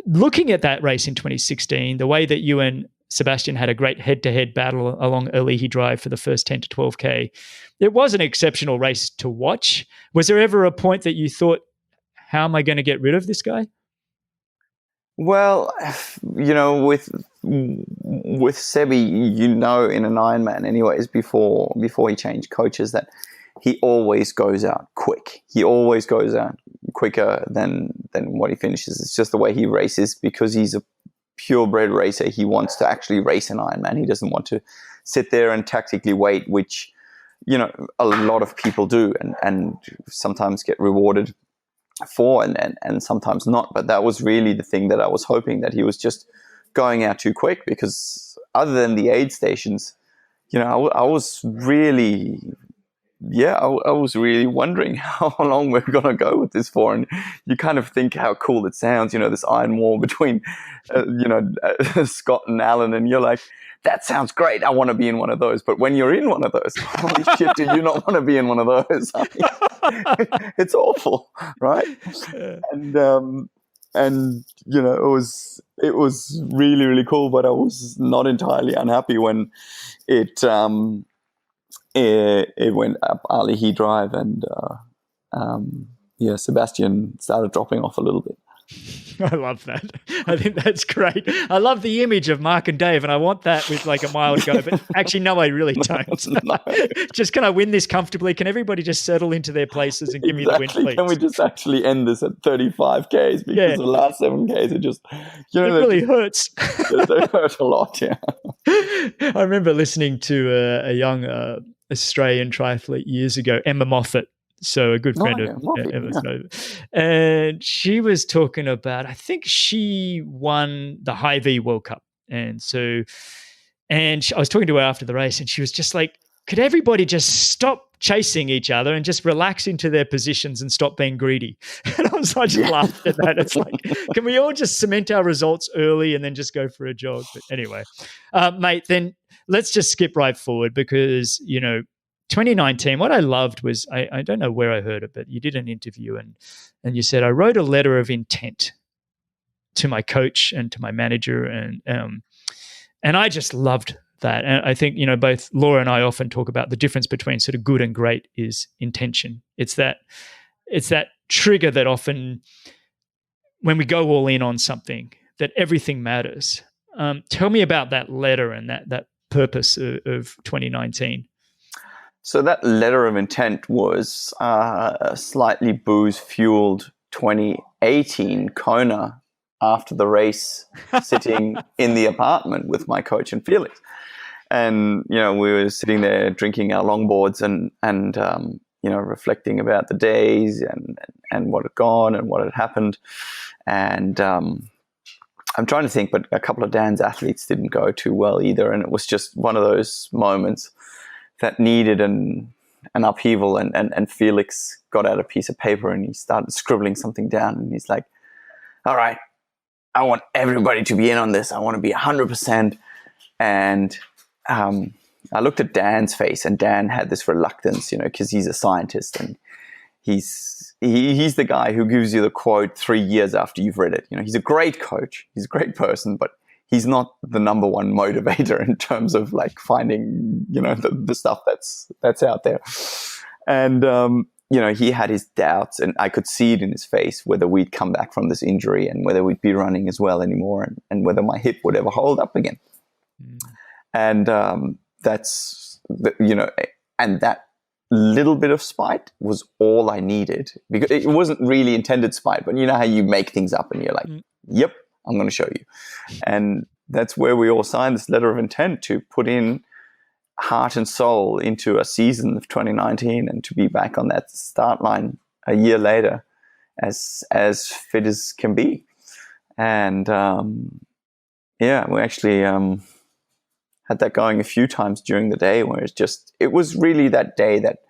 Looking at that race in 2016, the way that you and Sebastian had a great head-to-head battle along yearsHe Drive for the first 10 to 12K. It was an exceptional race to watch. Was there ever a point that you thought, how am I going to get rid of this guy? Well, with Sebi, in an Ironman anyways, before he changed coaches, that he always goes out quick. He always goes out quicker than what he finishes. It's just the way he races, because he's a purebred racer. He wants to actually race an Ironman. He doesn't want to sit there and tactically wait, which, a lot of people do and sometimes get rewarded for and sometimes not. But that was really the thing that I was hoping, that he was just going out too quick, because other than the aid stations, I was really wondering how long we're going to go with this for. And you kind of think how cool it sounds, this iron wall between Scott and Alan, and you're like, that sounds great, I want to be in one of those. But when you're in one of those, holy shit, do you not want to be in one of those? It's awful, right? And it was really, really cool, but I was not entirely unhappy when it went up yearsHe Drive, and Sebastian started dropping off a little bit. I love that. I think that's great. I love the image of Mark and Dave, and I want that with like a mile to go. But actually, no, I really don't. No. Just, can I win this comfortably? Can everybody just settle into their places and give me the win, please? Can we just actually end this at 35 Ks? Because the last 7 Ks, it just... it really hurts. They hurt a lot, yeah. I remember listening to a young Australian triathlete years ago, Emma Moffat. So a good friend of Emma's. Yeah. And she was talking about, I think she won the High V World Cup. And I was talking to her after the race, and she was just like, could everybody just stop chasing each other and just relax into their positions and stop being greedy? And I just laughed at that. It's like, can we all just cement our results early and then just go for a jog? But anyway, mate, then let's just skip right forward, because, 2019, what I loved was, I don't know where I heard it, but you did an interview and you said, I wrote a letter of intent to my coach and to my manager, and I just loved that. And I think, both Laura and I often talk about the difference between sort of good and great is intention. It's that trigger that often, when we go all in on something, that everything matters. Tell me about that letter and that purpose of 2019. So that letter of intent was a slightly booze-fueled 2018 Kona after the race, sitting in the apartment with my coach and Felix. And, we were sitting there drinking our longboards and reflecting about the days and what had gone and what had happened. And I'm trying to think, but a couple of Dan's athletes didn't go too well either. And it was just one of those moments that needed an upheaval, and Felix got out a piece of paper and he started scribbling something down, and he's like, all right, I want everybody to be in on this. I want to be 100%. And I looked at Dan's face, and Dan had this reluctance, because he's a scientist, and he's the guy who gives you the quote 3 years after you've read it. He's a great coach, he's a great person, but he's not the number one motivator in terms of like finding, the stuff that's out there. And, he had his doubts, and I could see it in his face, whether we'd come back from this injury and whether we'd be running as well anymore, and whether my hip would ever hold up again. And that's, and that little bit of spite was all I needed, because it wasn't really intended spite, but you know how you make things up and you're like, yep, I'm going to show you. And that's where we all signed this letter of intent to put in heart and soul into a season of 2019, and to be back on that start line a year later as fit as can be. And we actually had that going a few times during the day, where it was really that day that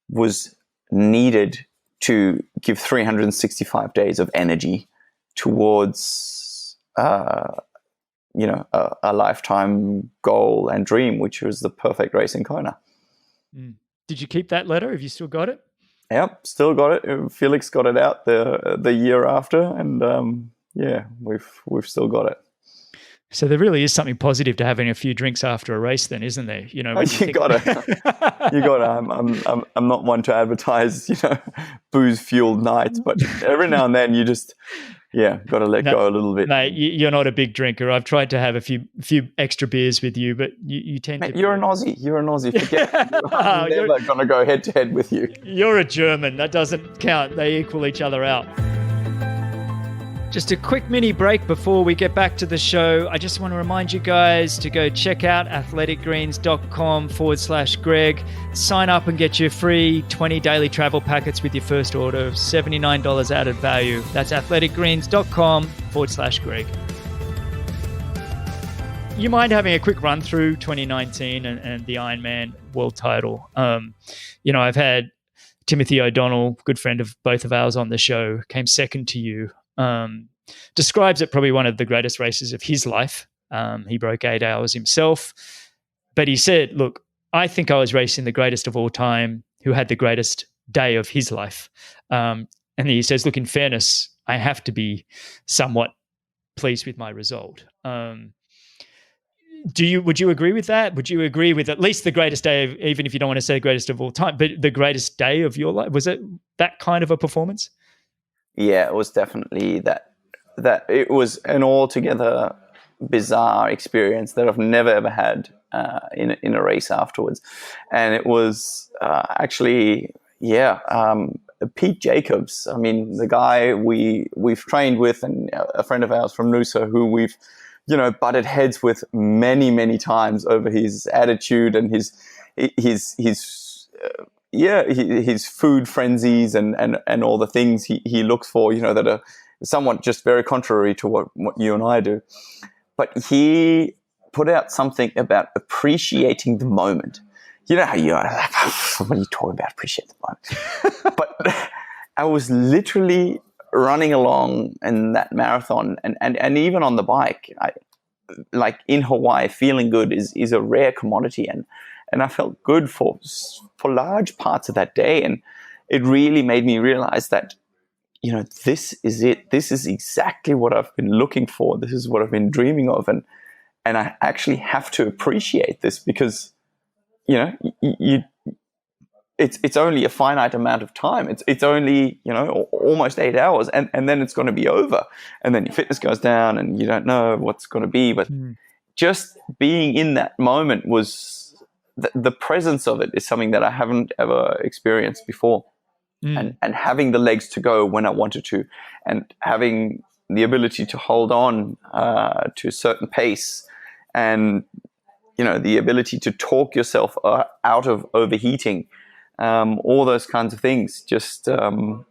was needed to give 365 days of energy towards a lifetime goal and dream, which was the perfect race in Kona. Did you keep that letter? Have you still got it? Yep, still got it. Felix got it out the year after, and we've still got it. So there really is something positive to having a few drinks after a race, then, isn't there? You know, you gotta. I'm not one to advertise, booze fueled nights, but every now and then you just, gotta let go a little bit. Mate, you're not a big drinker. I've tried to have a few extra beers with you, but you tend to. You're an Aussie. You're an Aussie. I'm never gonna go head to head with you. You're a German. That doesn't count. They equal each other out. Just a quick mini break before we get back to the show. I just want to remind you guys to go check out athleticgreens.com/Greg. Sign up and get your free 20 daily travel packets with your first order of $79 added value. That's athleticgreens.com/Greg. You mind having a quick run through 2019 and the Ironman World title? I've had Timothy O'Donnell, good friend of both of ours on the show, came second to you. Describes it probably one of the greatest races of his life. He broke 8 hours himself. But he said, look, I think I was racing the greatest of all time who had the greatest day of his life. And he says, look, in fairness, I have to be somewhat pleased with my result. Would you agree with that? Would you agree with at least the greatest day of, even if you don't want to say the greatest of all time, but the greatest day of your life? Was it that kind of a performance? Yeah, it was definitely that it was an altogether bizarre experience that I've never ever had in a race afterwards. And it was Pete Jacobs. I mean, the guy we've trained with, and a friend of ours from Noosa who we've butted heads with many, many times over his attitude and his food frenzies and all the things he looks for, that are somewhat just very contrary to what you and I do. But he put out something about appreciating the moment. You know how you are, like, what are you talking about, appreciate the moment? But I was literally running along in that marathon and even on the bike, like in Hawaii, feeling good is a rare commodity. And I felt good for large parts of that day. And it really made me realize that, this is it. This is exactly what I've been looking for. This is what I've been dreaming of. And I actually have to appreciate this because, it's only a finite amount of time. It's only, almost 8 hours and then it's going to be over. And then your fitness goes down and you don't know what's going to be. But just being in that moment was... The presence of it is something that I haven't ever experienced before. And having the legs to go when I wanted to, and having the ability to hold on to a certain pace, and the ability to talk yourself out of overheating, all those kinds of things. Just things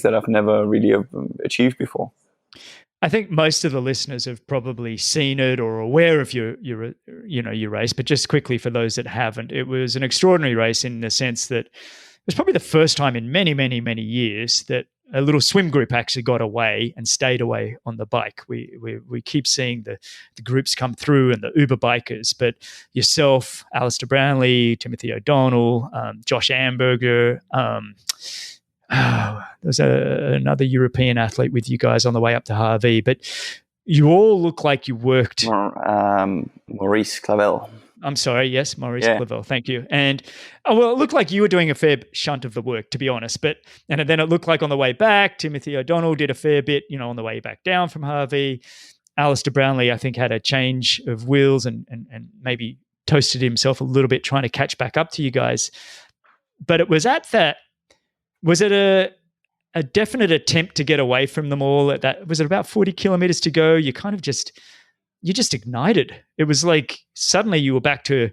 that I've never really achieved before. I think most of the listeners have probably seen it or are aware of your race, but just quickly for those that haven't, it was an extraordinary race in the sense that it was probably the first time in many, many, many years that a little swim group actually got away and stayed away on the bike. We keep seeing the groups come through and the Uber bikers, but yourself, Alistair Brownlee, Timothy O'Donnell, Josh Amberger, there's another European athlete with you guys on the way up to Harvey, but you all look like you worked. Maurice Clavel. I'm sorry, yes, Maurice Clavel, thank you. And it looked like you were doing a fair shunt of the work, to be honest. And then it looked like on the way back, Timothy O'Donnell did a fair bit, on the way back down from Harvey. Alistair Brownlee, I think, had a change of wheels and maybe toasted himself a little bit trying to catch back up to you guys. But it was at that. Was it a definite attempt to get away from them all? Was it about 40 kilometers to go? You kind of just ignited. It was like suddenly you were back to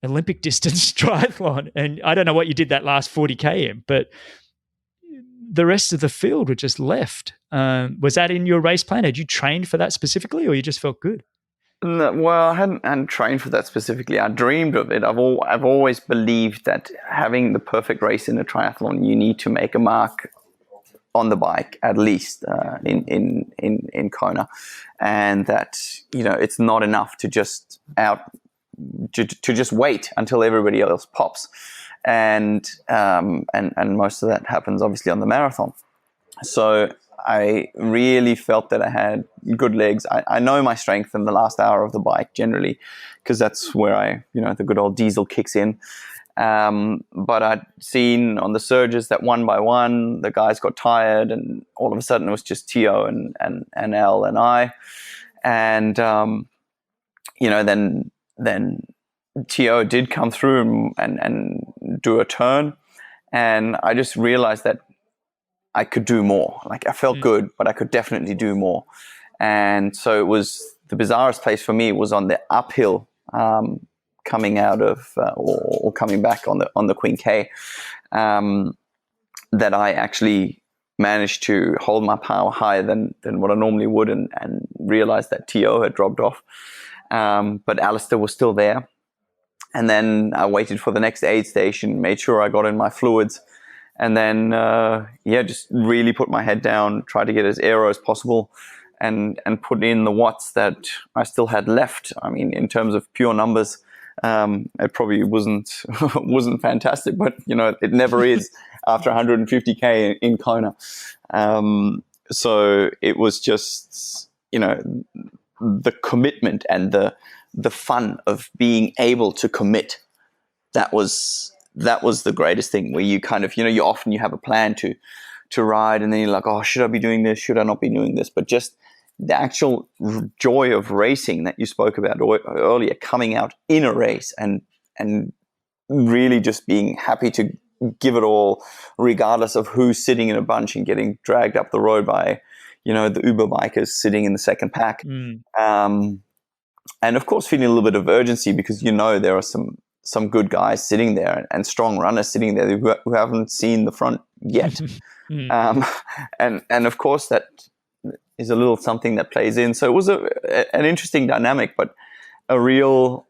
Olympic distance triathlon. And I don't know what you did that last 40 km, but the rest of the field were just left. Was that in your race plan? Had you trained for that specifically, or you just felt good? No, well, I hadn't trained for that specifically. I dreamed of it. I've always believed that having the perfect race in a triathlon, you need to make a mark on the bike, at least in Kona, and that it's not enough to just wait until everybody else pops, and most of that happens obviously on the marathon. So I really felt that I had good legs. I know my strength in the last hour of the bike generally, because that's where the good old diesel kicks in. But I'd seen on the surges that one by one, the guys got tired, and all of a sudden it was just Tio and L and I. And, then Tio did come through and do a turn. And I just realized that I could do more. Like, I felt good, but I could definitely do more. And so it was the bizarrest place for me was on the uphill, coming out of or coming back on the Queen K, that I actually managed to hold my power higher than what I normally would, and realized that T.O. had dropped off. But Alistair was still there. And then I waited for the next aid station, made sure I got in my fluids, and then, just really put my head down, tried to get as aero as possible, and put in the watts that I still had left. I mean, in terms of pure numbers, it probably wasn't fantastic, but, it never is after 150K in Kona. So it was just, the commitment and the fun of being able to commit. That was the greatest thing, where you kind of, you often you have a plan to ride, and then you're like, oh, should I be doing this? Should I not be doing this? But just the actual joy of racing that you spoke about earlier, coming out in a race and really just being happy to give it all, regardless of who's sitting in a bunch and getting dragged up the road by, the Uber bikers sitting in the second pack. And of course, feeling a little bit of urgency, because there are some good guys sitting there and strong runners sitting there who haven't seen the front yet. And of course, that is a little something that plays in. So it was an interesting dynamic, but a real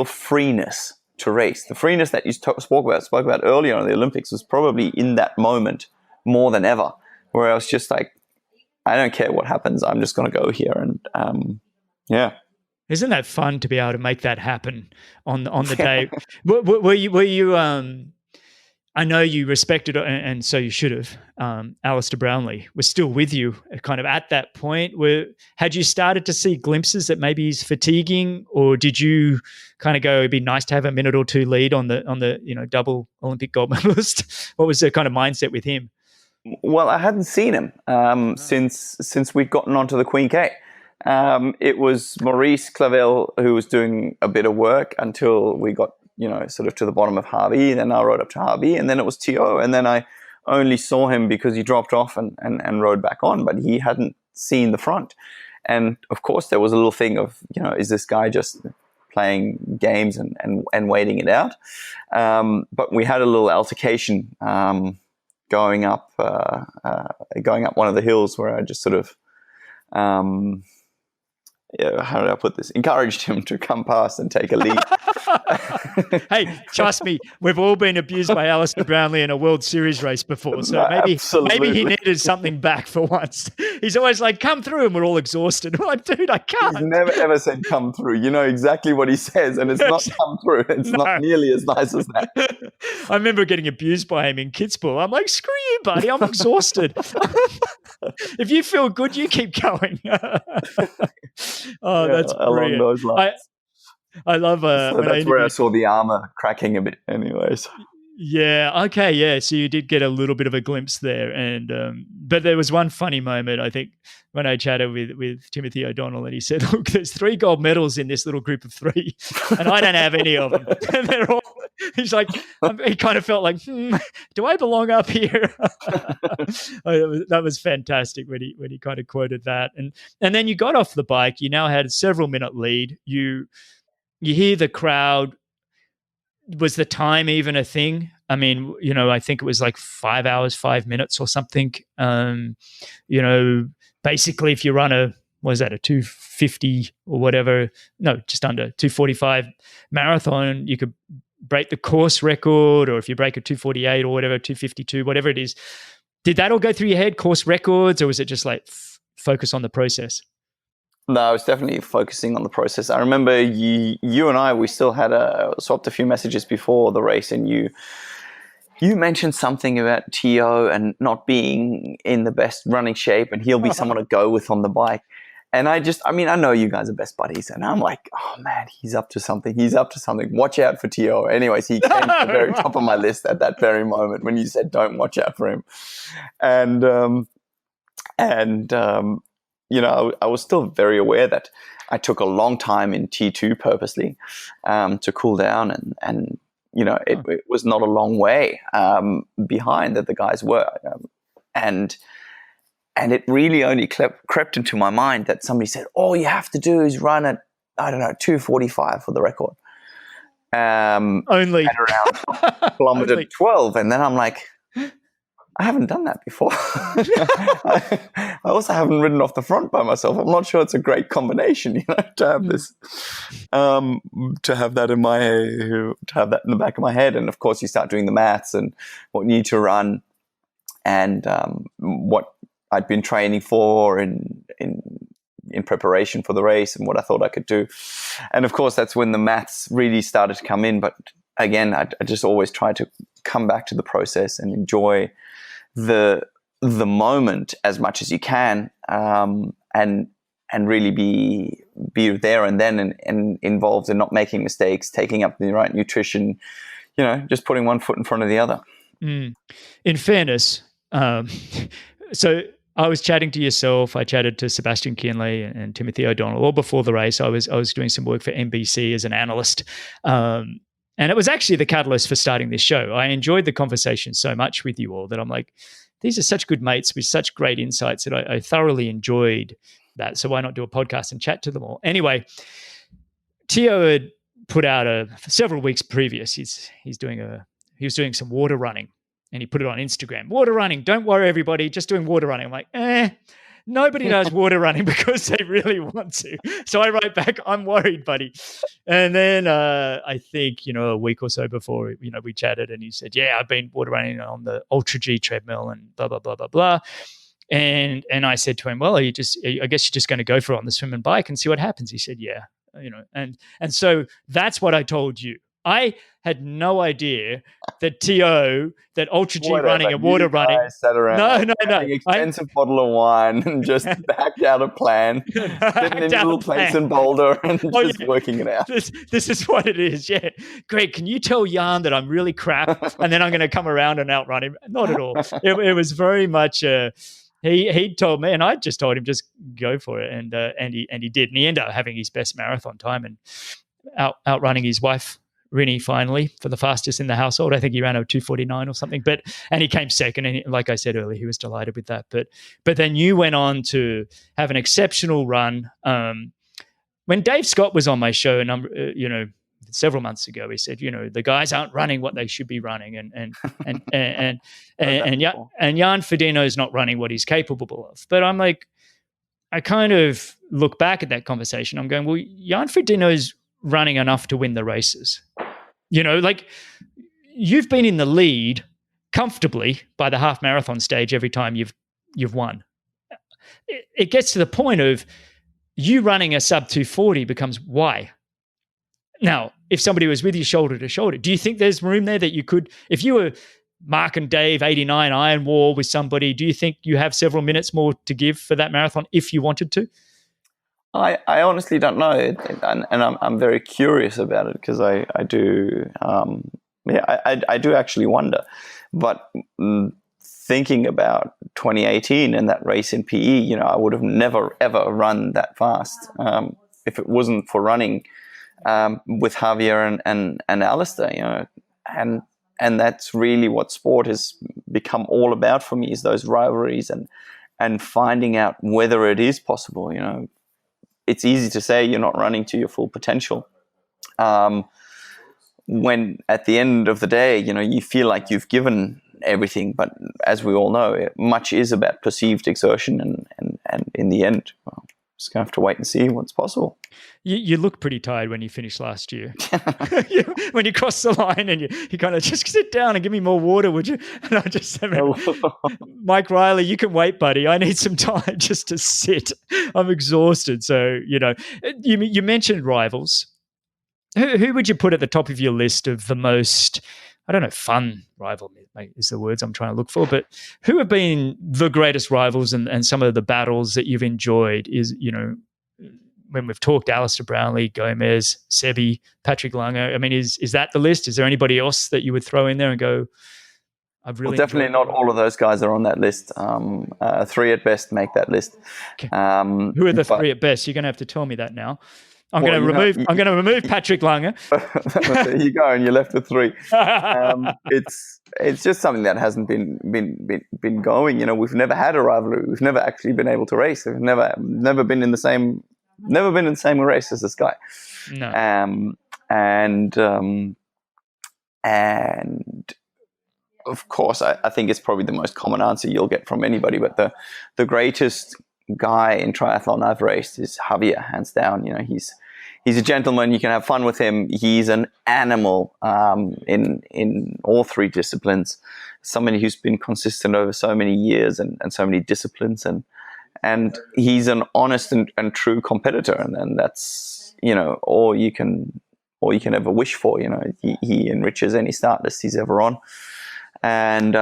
freeness to race. The freeness that you spoke about earlier on the Olympics was probably in that moment more than ever, where I was just like, I don't care what happens. I'm just going to go here. And Isn't that fun to be able to make that happen on the day? Were you I know you respected, and so you should have. Alistair Brownlee was still with you kind of at that point. Had you started to see glimpses that maybe he's fatiguing, or did you kind of go, it'd be nice to have a minute or two lead on the double Olympic gold medalist? What was the kind of mindset with him? Well, I hadn't seen him since we'd gotten onto the Queen K. It was Maurice Clavel who was doing a bit of work until we got, sort of to the bottom of Harvey. Then I rode up to Harvey, and then it was T.O. And then I only saw him because he dropped off and rode back on, but he hadn't seen the front. And of course, there was a little thing of, is this guy just playing games and waiting it out? But we had a little altercation going up one of the hills, where I just sort of, how did I put this? Encouraged him to come past and take a lead. Hey, trust me, we've all been abused by Alistair Brownlee in a World Series race before, so maybe he needed something back for once. He's always like, come through, and we're all exhausted. We're like, dude, I can't. He's never ever said come through. You know exactly what he says, and it's not come through. It's not nearly as nice as that. I remember getting abused by him in Kitzbühel. I'm like, screw you, buddy. I'm exhausted. If you feel good, you keep going. Oh, that's brilliant. Along those lines. I love so that's where I saw the armor cracking a bit anyways. Yeah, okay, yeah. So you did get a little bit of a glimpse there. And but there was one funny moment, I think, when I chatted with Timothy O'Donnell, and he said, look, there's 3 gold medals in this little group of 3, and I don't have any of them. And they're all, he's like, he kind of felt like, do I belong up here? That was fantastic when he kind of quoted that. And then you got off the bike. You now had a several minute lead. You hear the crowd. Was the time even a thing? I mean, I think it was like 5 hours, 5 minutes or something. Basically, if you run a 250 or whatever, no, just under 245 marathon, you could break the course record, or if you break a 248 or whatever, 252, whatever it is. Did that all go through your head, course records, or was it just like focus on the process? No, I was definitely focusing on the process. I remember you and I, we still had swapped a few messages before the race, and you You mentioned something about Tio and not being in the best running shape, and he'll be someone to go with on the bike. And I know you guys are best buddies, and I'm like, oh man, he's up to something. He's up to something. Watch out for Tio. Anyways, he came to the very top of my list at that very moment when you said, don't watch out for him. And I was still very aware that I took a long time in T2 purposely to cool down, and it was not a long way behind that the guys were, and it really only crept into my mind that somebody said, all you have to do is run at, I don't know, 2:45 for the record. Only. At around kilometer 12. And then I'm like, I haven't done that before. I also haven't ridden off the front by myself. I'm not sure it's a great combination, to have this, to have that in the back of my head. And of course, you start doing the maths and what you need to run, and what I'd been training for in preparation for the race, and what I thought I could do. And of course, that's when the maths really started to come in. But again, I just always try to come back to the process and enjoy the moment as much as you can, and really be there and then, and involved in not making mistakes, taking up the right nutrition, just putting one foot in front of the other. In fairness, so I was chatting to yourself. I chatted to Sebastian Kienle and Timothy O'Donnell. All before the race, I was doing some work for NBC as an analyst. And it was actually the catalyst for starting this show. I enjoyed the conversation so much with you all that I'm like, these are such good mates with such great insights that I thoroughly enjoyed that. So why not do a podcast and chat to them all? Anyway, Tio had put out several weeks previous. He was doing some water running, and he put it on Instagram. Water running. Don't worry, everybody. Just doing water running. I'm like, nobody does water running because they really want to. So I write back, I'm worried, buddy. And then I think, a week or so before, we chatted, and he said, yeah, I've been water running on the Ultra G treadmill and blah, blah, blah, blah, blah. And I said to him, well, I guess you're just going to go for it on the swim and bike and see what happens. He said, yeah, and so that's what I told you. I had no idea that that Ultra G running and water running. Sat around no. Expensive bottle of wine and just backed out a plan, sitting in a little place in Boulder and working it out. This is what it is. Yeah, Greg, can you tell Jan that I'm really crap, and then I'm going to come around and outrun him? Not at all. It was very much. He told me, and I just told him just go for it, and he did, and he ended up having his best marathon time and outrunning his wife Rini finally for the fastest in the household. I think he ran a 2:49 or something, and he came second. And like I said earlier, he was delighted with that. But then you went on to have an exceptional run. When Dave Scott was on my show, several months ago, he said, the guys aren't running what they should be running, and Jan Frodeno is not running what he's capable of. But I'm like, I kind of look back at that conversation. I'm going, well, Jan Frodeno is running enough to win the races. Like you've been in the lead comfortably by the half marathon stage every time you've won. It gets to the point of you running a sub 240 becomes why. Now, if somebody was with you shoulder to shoulder, do you think there's room there that you could, if you were Mark and Dave 89 Iron Wall with somebody, do you think you have several minutes more to give for that marathon if you wanted to? I honestly don't know, and I'm very curious about it because I do I do actually wonder. But thinking about 2018 and that race in PE, I would have never ever run that fast if it wasn't for running with Javier and Alistair, and that's really what sport has become all about for me, is those rivalries and finding out whether it is possible. It's easy to say you're not running to your full potential. When at the end of the day, you feel like you've given everything, but as we all know, much is about perceived exertion, and in the end, just going to have to wait and see what's possible. You look pretty tired when you finished last year. When you crossed the line and you kind of just sit down and give me more water, would you? And I just said, Mike Riley, you can wait, buddy. I need some time just to sit. I'm exhausted. So, you mentioned rivals. Who would you put at the top of your list of the most I don't know, fun rival is the words I'm trying to look for, but who have been the greatest rivals and some of the battles that you've enjoyed is, when we've talked Alistair Brownlee, Gomez, Sebi, Patrick Langer, I mean, is that the list? Is there anybody else that you would throw in there and go, I've really definitely not all of those guys are on that list. 3 at best make that list. Okay. Who are the 3 at best? You're going to have to tell me that now. I'm going to remove Patrick Langer. There you go, and you're left with 3. It's just something that hasn't been going. We've never had a rivalry. We've never actually been able to race. We've never been in the same race as this guy. No. And of course, I think it's probably the most common answer you'll get from anybody. But the greatest guy in triathlon I've raced is Javier, hands down. He's a gentleman. You can have fun with him. He's an animal in all 3 disciplines. Somebody who's been consistent over so many years and so many disciplines, and he's an honest and true competitor, and that's all you can ever wish for. He enriches any start list he's ever on. And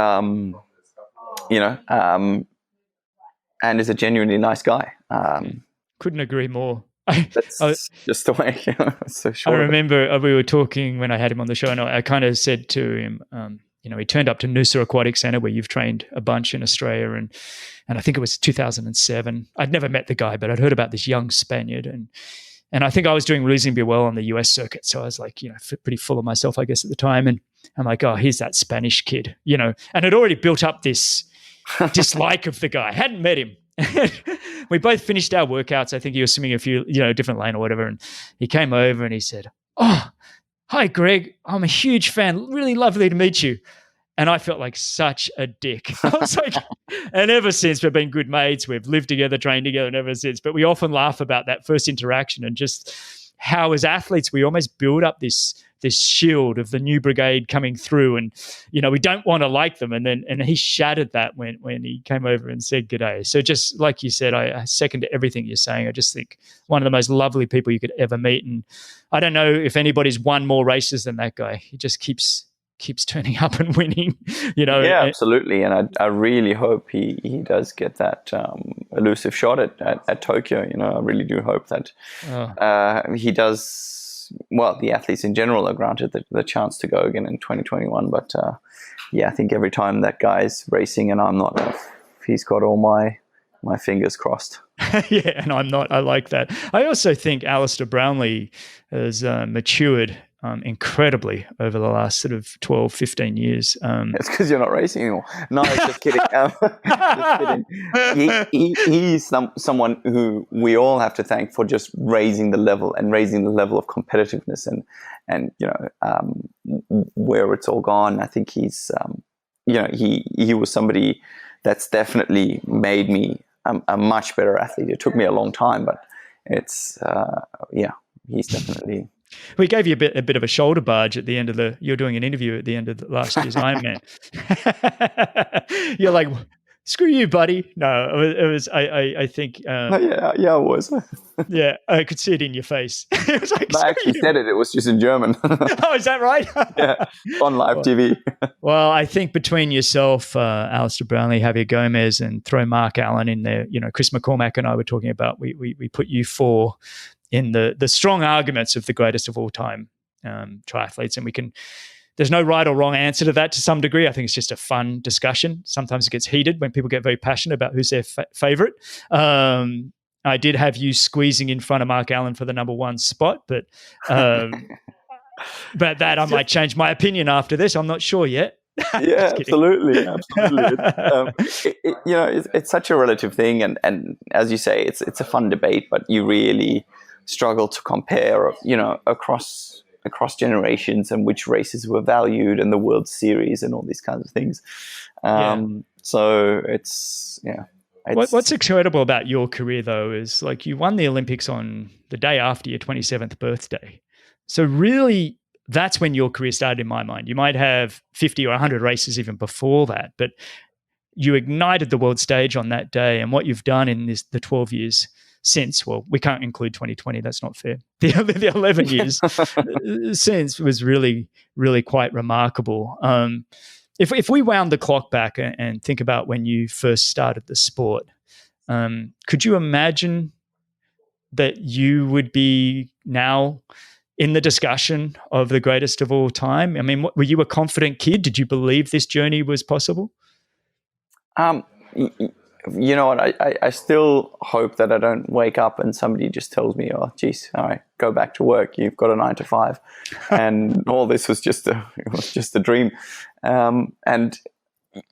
and is a genuinely nice guy. Couldn't agree more. That's just the way. It's so short. I remember we were talking when I had him on the show, and I kind of said to him, he turned up to Noosa Aquatic Centre, where you've trained a bunch in Australia, and I think it was 2007. I'd never met the guy, but I'd heard about this young Spaniard, and I think I was doing reasonably well on the US circuit. So I was like, pretty full of myself, I guess, at the time. And I'm like, oh, here's that Spanish kid, and I'd already built up this dislike of the guy. I hadn't met him. We both finished our workouts. I think he was swimming a few, different lane or whatever. And he came over and he said, oh, hi, Greg. I'm a huge fan. Really lovely to meet you. And I felt like such a dick. I was like, and ever since we've been good mates. We've lived together, trained together, and ever since. But we often laugh about that first interaction and just how, as athletes, we almost build up this shield of the new brigade coming through, and we don't want to like them. And he shattered that when he came over and said g'day. So just like you said, I second everything you're saying. I just think one of the most lovely people you could ever meet. And I don't know if anybody's won more races than that guy. He just keeps turning up and winning, Yeah, absolutely. And I really hope he does get that elusive shot at Tokyo. I really do hope that he does. Well, the athletes in general are granted the chance to go again in 2021. But I think every time that guy's racing and I'm not, he's got all my fingers crossed. Yeah, and I'm not. I like that. I also think Alistair Brownlee has matured incredibly over the last sort of 12, 15 years. It's because you're not racing anymore. No, just kidding. Just kidding. He's someone who we all have to thank for just raising the level of competitiveness and where it's all gone. I think he's he was somebody that's definitely made me a much better athlete. It took me a long time, but it's he's definitely. We gave you a bit of a shoulder barge at the end of you're doing an interview at the end of last year's Ironman. You're like, screw you, buddy. No, it was, I think. Yeah, I was. Yeah, I could see it in your face. It was like, I actually said it. It was just in German. Oh, is that right? Yeah, on live TV. Well, I think between yourself, Alistair Brownlee, Javier Gomez, and throw Mark Allen in there, Chris McCormack and I were talking about, we put you 4 in the strong arguments of the greatest of all time triathletes. And there's no right or wrong answer to that to some degree. I think it's just a fun discussion. Sometimes it gets heated when people get very passionate about who's their favorite. I did have you squeezing in front of Mark Allen for the number 1 spot, but that I might change my opinion after this. I'm not sure yet. Yeah, absolutely. It's such a relative thing. And as you say, it's a fun debate, but you really struggle to compare, across generations and which races were valued and the World Series and all these kinds of things. So it's. What's incredible about your career, though, is like you won the Olympics on the day after your 27th birthday. So really, that's when your career started in my mind. You might have 50 or 100 races even before that, but you ignited the world stage on that day. And what you've done in the 12 years since. Well, we can't include 2020. That's not fair. The 11 years since was really, really quite remarkable. If we wound the clock back and think about when you first started the sport, could you imagine that you would be now in the discussion of the greatest of all time? I mean, were you a confident kid? Did you believe this journey was possible? You know what? I still hope that I don't wake up and somebody just tells me, "Oh, geez, all right, go back to work. You've got a 9 to 5," and all this was just a dream. And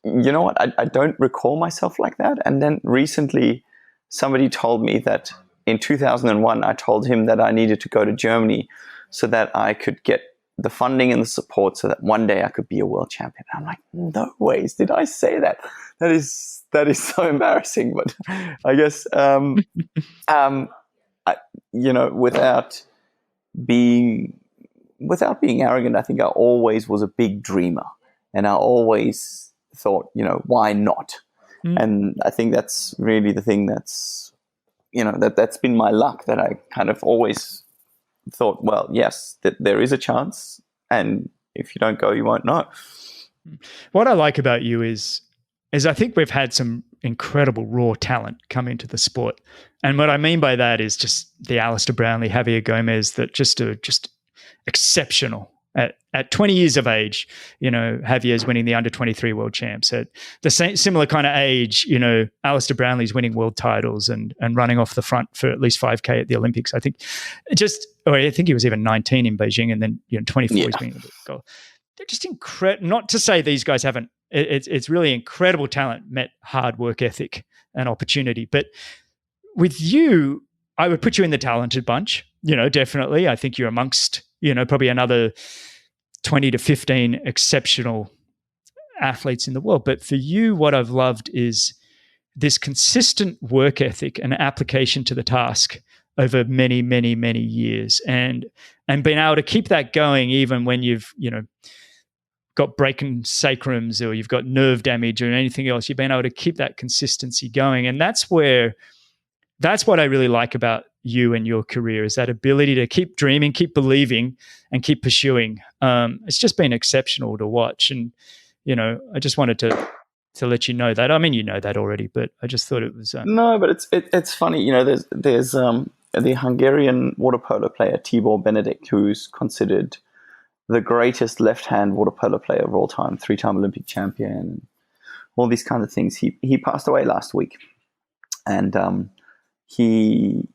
you know what? I don't recall myself like that. And then recently, somebody told me that in 2001, I told him that I needed to go to Germany so that I could get the funding and the support so that one day I could be a world champion. I'm like, no ways did I say that. That is so embarrassing. But I guess, without being arrogant, I think I always was a big dreamer, and I always thought, why not? And I think that's really the thing that's been my luck, that I kind of always thought, well, yes, that there is a chance, and if you don't go, you won't know. What I like about you is I think we've had some incredible raw talent come into the sport. And what I mean by that is just the Alistair Brownlee, Javier Gomez, that just exceptional. At 20 years of age, Javier's winning the under-23 world champs. At the similar kind of age, Alistair Brownlee's winning world titles and running off the front for at least 5K at the Olympics. I think he was even 19 in Beijing, and then 24 he's winning the gold. They're just incredible. Not to say these guys haven't. It's really incredible talent met hard work ethic and opportunity. But with you, I would put you in the talented bunch. Definitely. I think you're amongst probably another 20 to 15 exceptional athletes in the world. But for you, what I've loved is this consistent work ethic and application to the task over many, many, many years, and being able to keep that going even when you've, got broken sacrums or you've got nerve damage or anything else. You've been able to keep that consistency going. And that's what I really like about you and your career, is that ability to keep dreaming, keep believing, and keep pursuing. It's just been exceptional to watch. And, I just wanted to let you know that. I mean, you know that already, but I just thought it was... No, but it's funny. There's the Hungarian water polo player, Tibor Benedict, who's considered the greatest left-hand water polo player of all time, 3-time Olympic champion, all these kind of things. He passed away last week. And he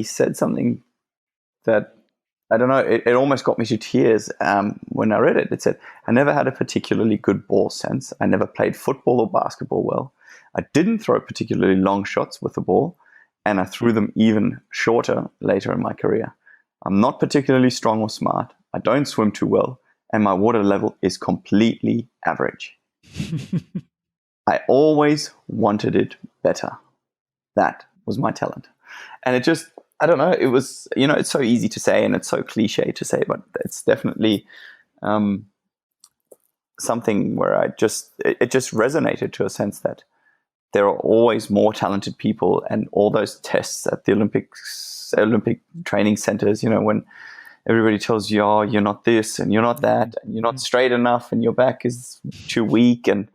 said something that, I don't know, it almost got me to tears when I read it. It said, "I never had a particularly good ball sense. I never played football or basketball well. I didn't throw particularly long shots with the ball, and I threw them even shorter later in my career. I'm not particularly strong or smart. I don't swim too well, and my water level is completely average. I always wanted it better. That was my talent." And it just, I don't know, it was, it's so easy to say and it's so cliche to say, but it's definitely something where it just resonated, to a sense that there are always more talented people, and all those tests at the Olympic training centers, when everybody tells you, "Oh, you're not this and you're not that, and you're not straight enough, and your back is too weak, and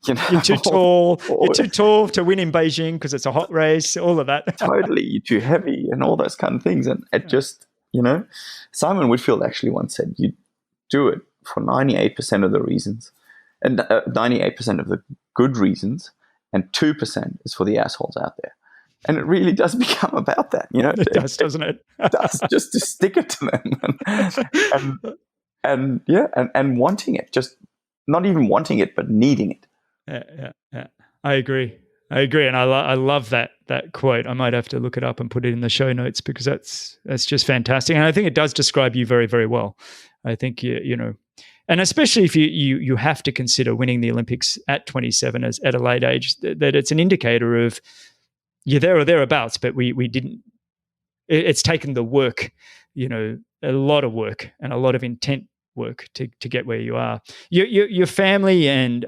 you're too tall. You're too tall to win in Beijing because it's a hot race." All of that. Totally, you're too heavy, and all those kind of things. And it just, Simon Whitfield actually once said, "You do it for 98% of the reasons, and 98% of the good reasons, and 2% is for the assholes out there." And it really does become about that, It does, doesn't it? It does, just to stick it to them, and wanting it, just not even wanting it, but needing it. Yeah. I agree, and I love that quote. I might have to look it up and put it in the show notes, because that's just fantastic, and I think it does describe you very, very well. I think and especially if you have to consider winning the Olympics at 27 at a late age, that it's an indicator of you're there or thereabouts, but we didn't. It's taken the work, a lot of work and a lot of intent work to get where you are. Your family and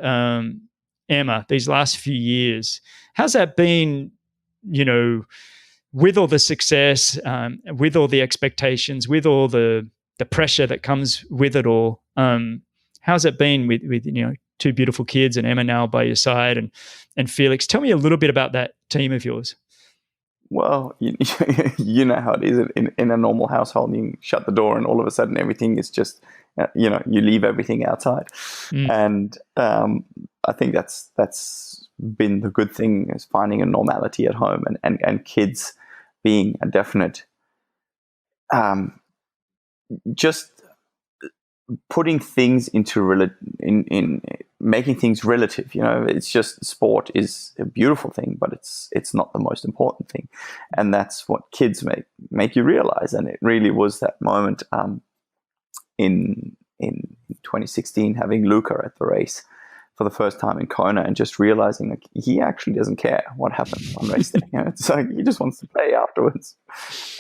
Emma, these last few years, how's that been? with all the success, with all the expectations, with all the pressure that comes with it all, how's it been with two beautiful kids and Emma now by your side and Felix? Tell me a little bit about that team of yours. Well, you know how it is in a normal household. You shut the door and all of a sudden everything is just, you leave everything outside. And I think that's been the good thing, is finding a normality at home and kids being a definite, just putting things in making things relative. It's just, sport is a beautiful thing, but it's not the most important thing, and that's what kids make you realize. And it really was that moment in 2016, having Luca at the race for the first time in Kona, and just realizing like he actually doesn't care what happens on race day. It's like he just wants to play afterwards,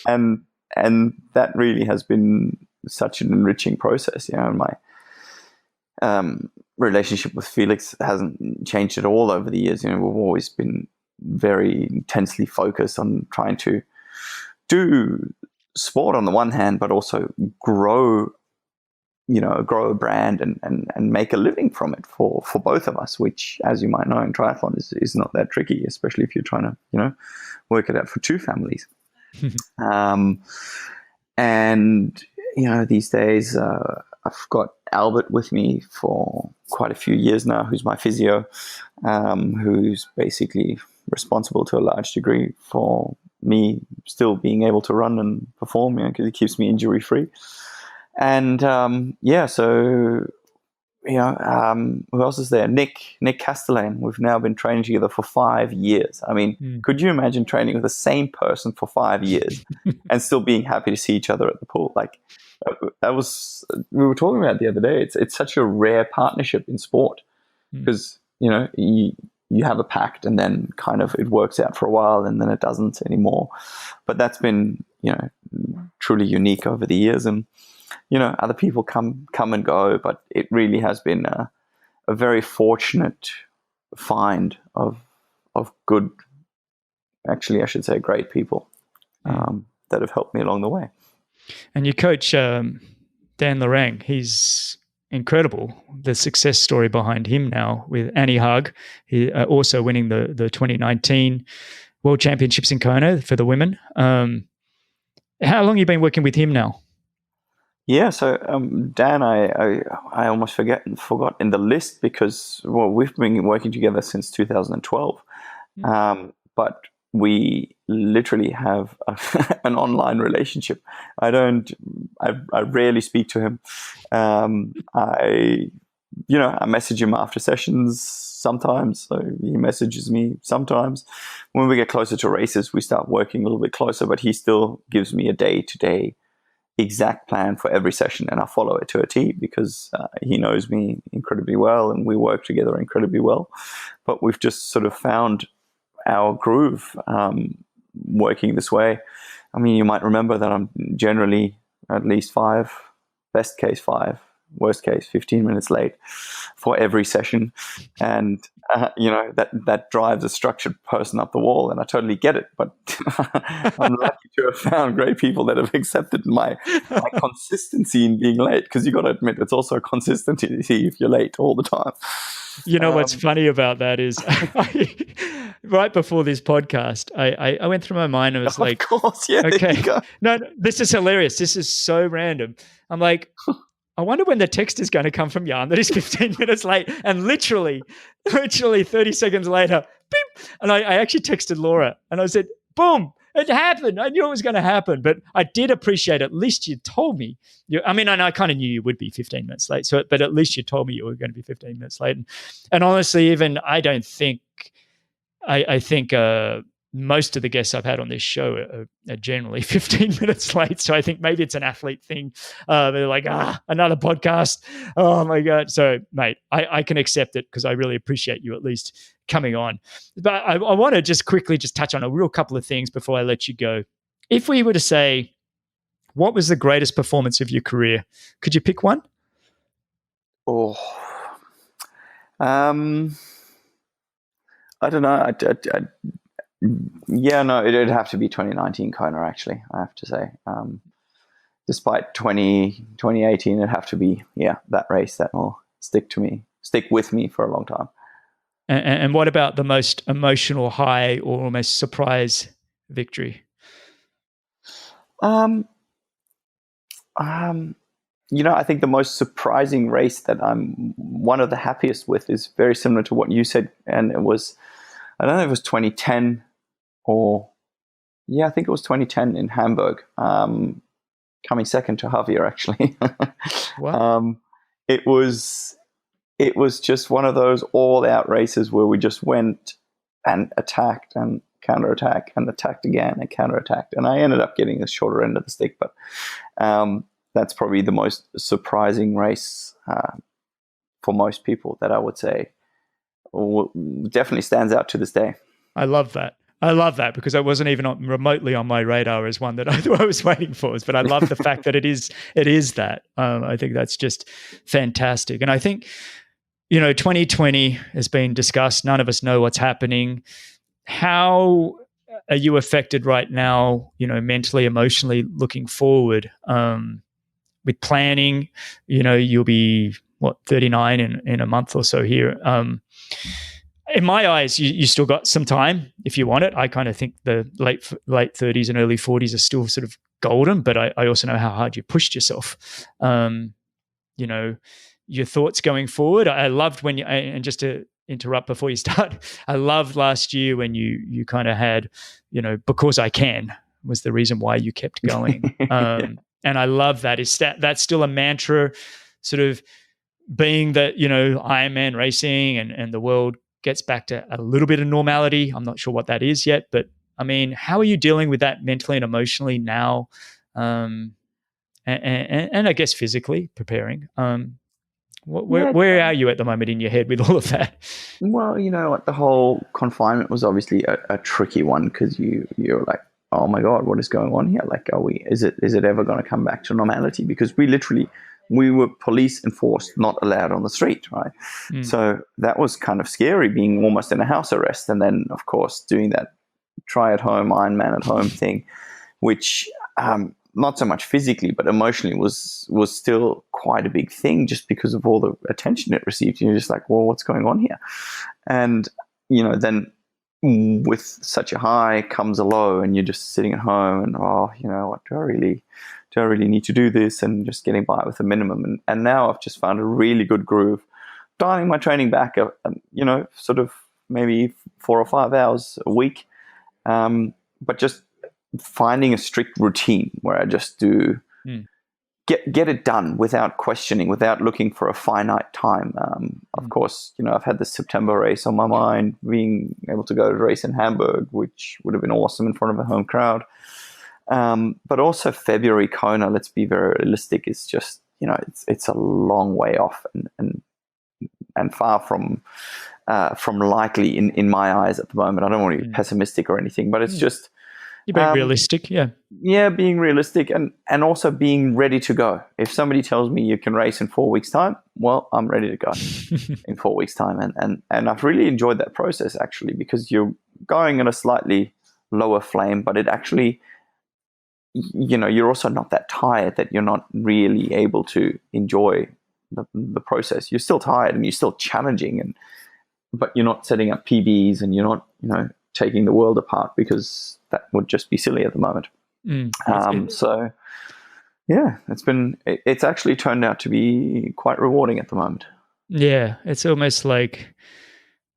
and that really has been such an enriching process. My relationship with Felix hasn't changed at all over the years. We've always been very intensely focused on trying to do sport on the one hand, but also grow a brand and make a living from it for both of us, which, as you might know, in triathlon is not that tricky, especially if you're trying to, work it out for two families. And these days, I've got Albert with me for quite a few years now, who's my physio, who's basically responsible to a large degree for me still being able to run and perform, because he keeps me injury free. And so who else is there? Nick Castellane. We've now been training together for 5 years. I mean, could you imagine training with the same person for 5 years and still being happy to see each other at the pool? Like, we were talking about it the other day. It's such a rare partnership in sport, because you have a pact and then kind of it works out for a while and then it doesn't anymore. But that's been truly unique over the years, and other people come and go, but it really has been a very fortunate find of good, actually I should say great people that have helped me along the way. And your coach, Dan Lorang, he's incredible. The success story behind him now with Annie Haag, he also winning the 2019 World Championships in Kona for the women. How long have you been working with him now? Yeah, so Dan, I almost forgot in the list, because we've been working together since 2012, but we literally have an online relationship. I rarely speak to him. I message him after sessions sometimes, so he messages me sometimes. When we get closer to races, we start working a little bit closer, but he still gives me a day-to-day exact plan for every session, and I follow it to a T, because he knows me incredibly well and we work together incredibly well. But we've just sort of found our groove working this way. I mean, you might remember that I'm generally at least 5, best case 5, worst case 15 minutes late for every session, and that drives a structured person up the wall, and I totally get it. But I'm lucky to have found great people that have accepted my consistency in being late, because you got to admit it's also a consistency if you're late all the time. What's funny about that is right before this podcast, I went through my mind and was like, of course, yeah, okay, no, this is hilarious. This is so random. I'm like, I wonder when the text is going to come from Jan that he's 15 minutes late. And literally 30 seconds later, beep. And I actually texted Laura and I said, boom, it happened. I knew it was going to happen. But I did appreciate at least you told me. And I kind of knew you would be 15 minutes late. But at least you told me you were going to be 15 minutes late. And honestly, even I don't think, I think most of the guests I've had on this show are generally 15 minutes late. So I think maybe it's an athlete thing. They're like, another podcast. Oh my God. So mate, I can accept it, because I really appreciate you at least coming on. But I want to just quickly touch on a real couple of things before I let you go. If we were to say, what was the greatest performance of your career? Could you pick one? Oh, I don't know. Yeah, no, it'd have to be 2019 Kona, actually, I have to say. Despite 2018, it'd have to be, that race that will stick with me for a long time. And what about the most emotional high or almost surprise victory? Um, um, I think the most surprising race that I'm one of the happiest with is very similar to what you said. And it was, I don't know if it was 2010 or, I think it was 2010 in Hamburg, coming second to Javier, actually. What? It was just one of those all-out races where we just went and attacked and counterattack and attacked again and counterattacked. And I ended up getting the shorter end of the stick, but that's probably the most surprising race for most people that I would say definitely stands out to this day. I love that. I love that because it wasn't even remotely on my radar as one that I was waiting for. But I love the fact that it is that. I think that's just fantastic. And I think, 2020 has been discussed. None of us know what's happening. How are you affected right now, mentally, emotionally, looking forward with planning? You'll be, 39 in a month or so here. In my eyes, you still got some time if you want it. I kind of think the late 30s and early 40s are still sort of golden, but I also know how hard you pushed yourself. Your thoughts going forward. I loved when and just to interrupt before you start, I loved last year when you kind of had, because I can was the reason why you kept going. And I love that. That's still a mantra, sort of being that, Ironman racing and the world gets back to a little bit of normality. I'm not sure what that is yet, but I mean, how are you dealing with that mentally and emotionally now? And I guess physically preparing. Where are you at the moment in your head with all of that? Well, the whole confinement was obviously a tricky one because you're like, oh my God, what is going on here? Like, is it ever going to come back to normality? Because we were police enforced, not allowed on the street, right? So that was kind of scary, being almost in a house arrest. And then, of course, doing that try at home, Ironman at home thing, which not so much physically, but emotionally was still quite a big thing just because of all the attention it received. You're just like, well, what's going on here? And, then with such a high comes a low and you're just sitting at home and, what do I really need to do this, and just getting by with a minimum. And now I've just found a really good groove, dialing my training back, sort of maybe 4 or 5 hours a week, but just finding a strict routine where I just do get it done without questioning, without looking for a finite time. Of course, I've had the September race on my mind, being able to go to a race in Hamburg, which would have been awesome in front of a home crowd. But also February Kona, let's be very realistic, is just, it's a long way off and far from likely in my eyes at the moment. I don't want to be pessimistic or anything, but it's just... You're being realistic, yeah. Yeah, being realistic and also being ready to go. If somebody tells me you can race in 4 weeks' time, well, I'm ready to go in 4 weeks' time. And I've really enjoyed that process, actually, because you're going at a slightly lower flame, but it actually... you're also not that tired that you're not really able to enjoy the process. You're still tired and you're still challenging, but you're not setting up PBs and you're not, taking the world apart, because that would just be silly at the moment. So yeah, it's actually turned out to be quite rewarding at the moment. Yeah, it's almost like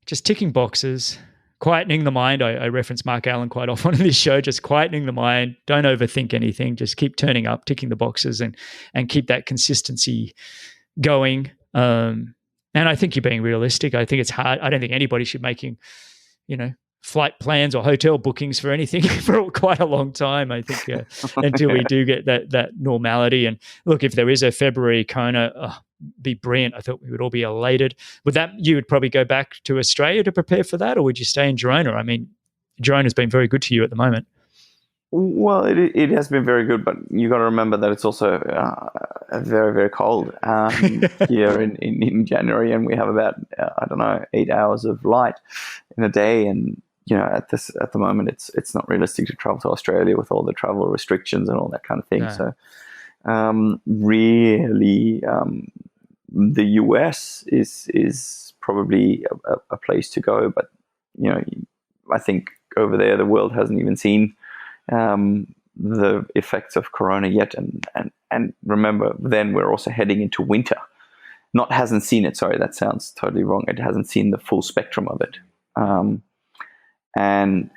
just ticking boxes, quietening the mind. I reference Mark Allen quite often on this show, just quietening the mind. Don't overthink anything. Just keep turning up, ticking the boxes, and keep that consistency going. And I think you're being realistic. I think it's hard. I don't think anybody should be making, flight plans or hotel bookings for anything for quite a long time. I think until we do get that normality. And look, if there is a February Kona, be brilliant. I thought we would all be elated. You would probably go back to Australia to prepare for that, or would you stay in Girona? I mean, Girona has been very good to you at the moment. Well, it has been very good, but you got to remember that it's also very, very cold here in January, and we have about 8 hours of light in a day, and at the moment, it's not realistic to travel to Australia with all the travel restrictions and all that kind of thing. No. So really, the US is probably a place to go, but I think over there the world hasn't even seen the effects of Corona yet, and remember, then we're also heading into winter. Not hasn't seen it. Sorry, that sounds totally wrong. It hasn't seen the full spectrum of it. And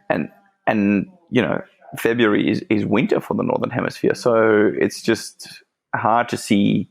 February is winter for the Northern Hemisphere, so it's just hard to see.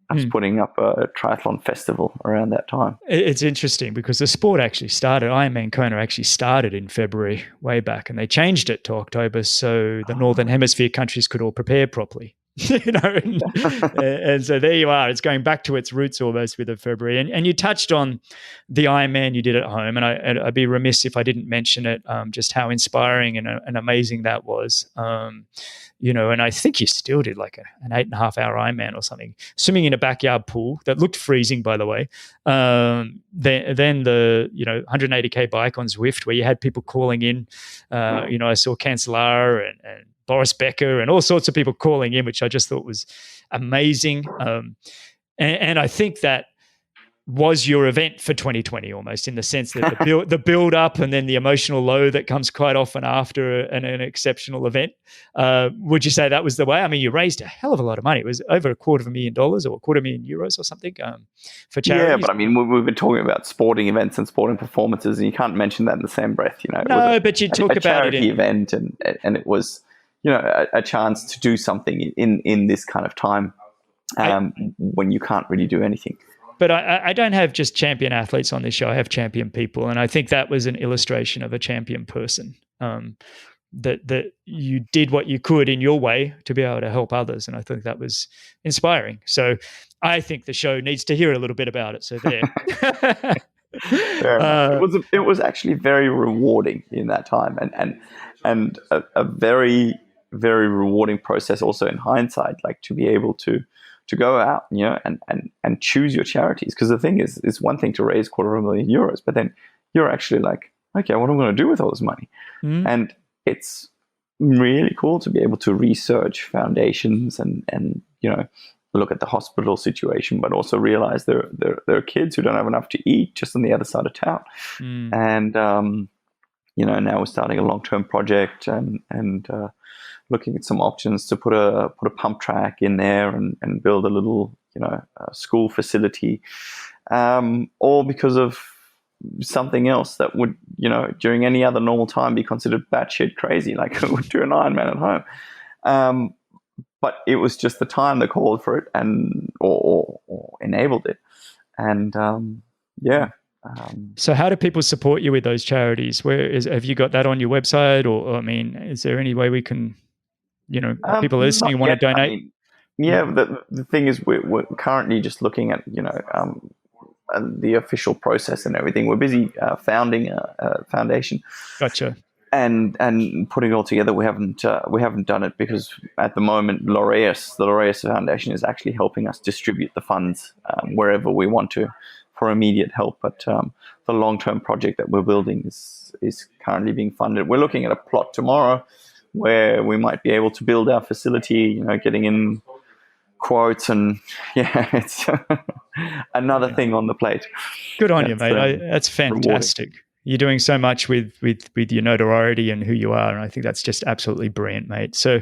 Us putting up a triathlon festival around that time. It's interesting because the sport actually started, Ironman Kona actually started in February way back, and they changed it to October so the Northern Hemisphere countries could all prepare properly. And so there you are. It's going back to its roots almost with the February. And you touched on the Ironman you did at home, and I'd be remiss if I didn't mention it, just how inspiring and amazing that was. And I think you still did like an 8.5-hour Ironman or something, swimming in a backyard pool that looked freezing, by the way. Then the 180K bike on Zwift, where you had people calling in. I saw Cancellara and Boris Becker and all sorts of people calling in, which I just thought was amazing. And I think that was your event for 2020 almost, in the sense that the build up and then the emotional low that comes quite often after an exceptional event. Would you say that was the way? I mean, you raised a hell of a lot of money. It was over $250,000 or €250,000 or something for charities. Yeah, but I mean, we've been talking about sporting events and sporting performances, and you can't mention that in the same breath. No, but you talk about it in a charity event, and it was a chance to do something in this kind of time when you can't really do anything. But I don't have just champion athletes on this show. I have champion people. And I think that was an illustration of a champion person, that you did what you could in your way to be able to help others. And I think that was inspiring. So I think the show needs to hear a little bit about it. So there. It was actually very rewarding in that time, and a very, very rewarding process also in hindsight, like to be able to go out, and choose your charities. Because the thing is, it's one thing to raise €250,000, but then you're actually like, okay, what am I going to do with all this money? And it's really cool to be able to research foundations and look at the hospital situation, but also realize there are kids who don't have enough to eat just on the other side of town. And now we're starting a long-term project and looking at some options to put a pump track in there and build a little school facility, all because of something else that would during any other normal time be considered batshit crazy, like I would do an Ironman at home. But it was just the time that called for it and or enabled it, and So how do people support you with those charities? Have you got that on your website, or I mean, is there any way we can, people listening want to donate? The thing is, we're currently just looking at the official process and everything. We're busy founding a foundation. Gotcha. And putting it all together. We haven't done it because at the moment the Laureus Foundation is actually helping us distribute the funds wherever we want to for immediate help. But the long-term project that we're building is currently being funded. We're looking at a plot tomorrow where we might be able to build our facility, getting in quotes, and it's another thing on the plate. Good on you, mate. That's fantastic. Rewarding. You're doing so much with your notoriety and who you are, and I think that's just absolutely brilliant, mate. So,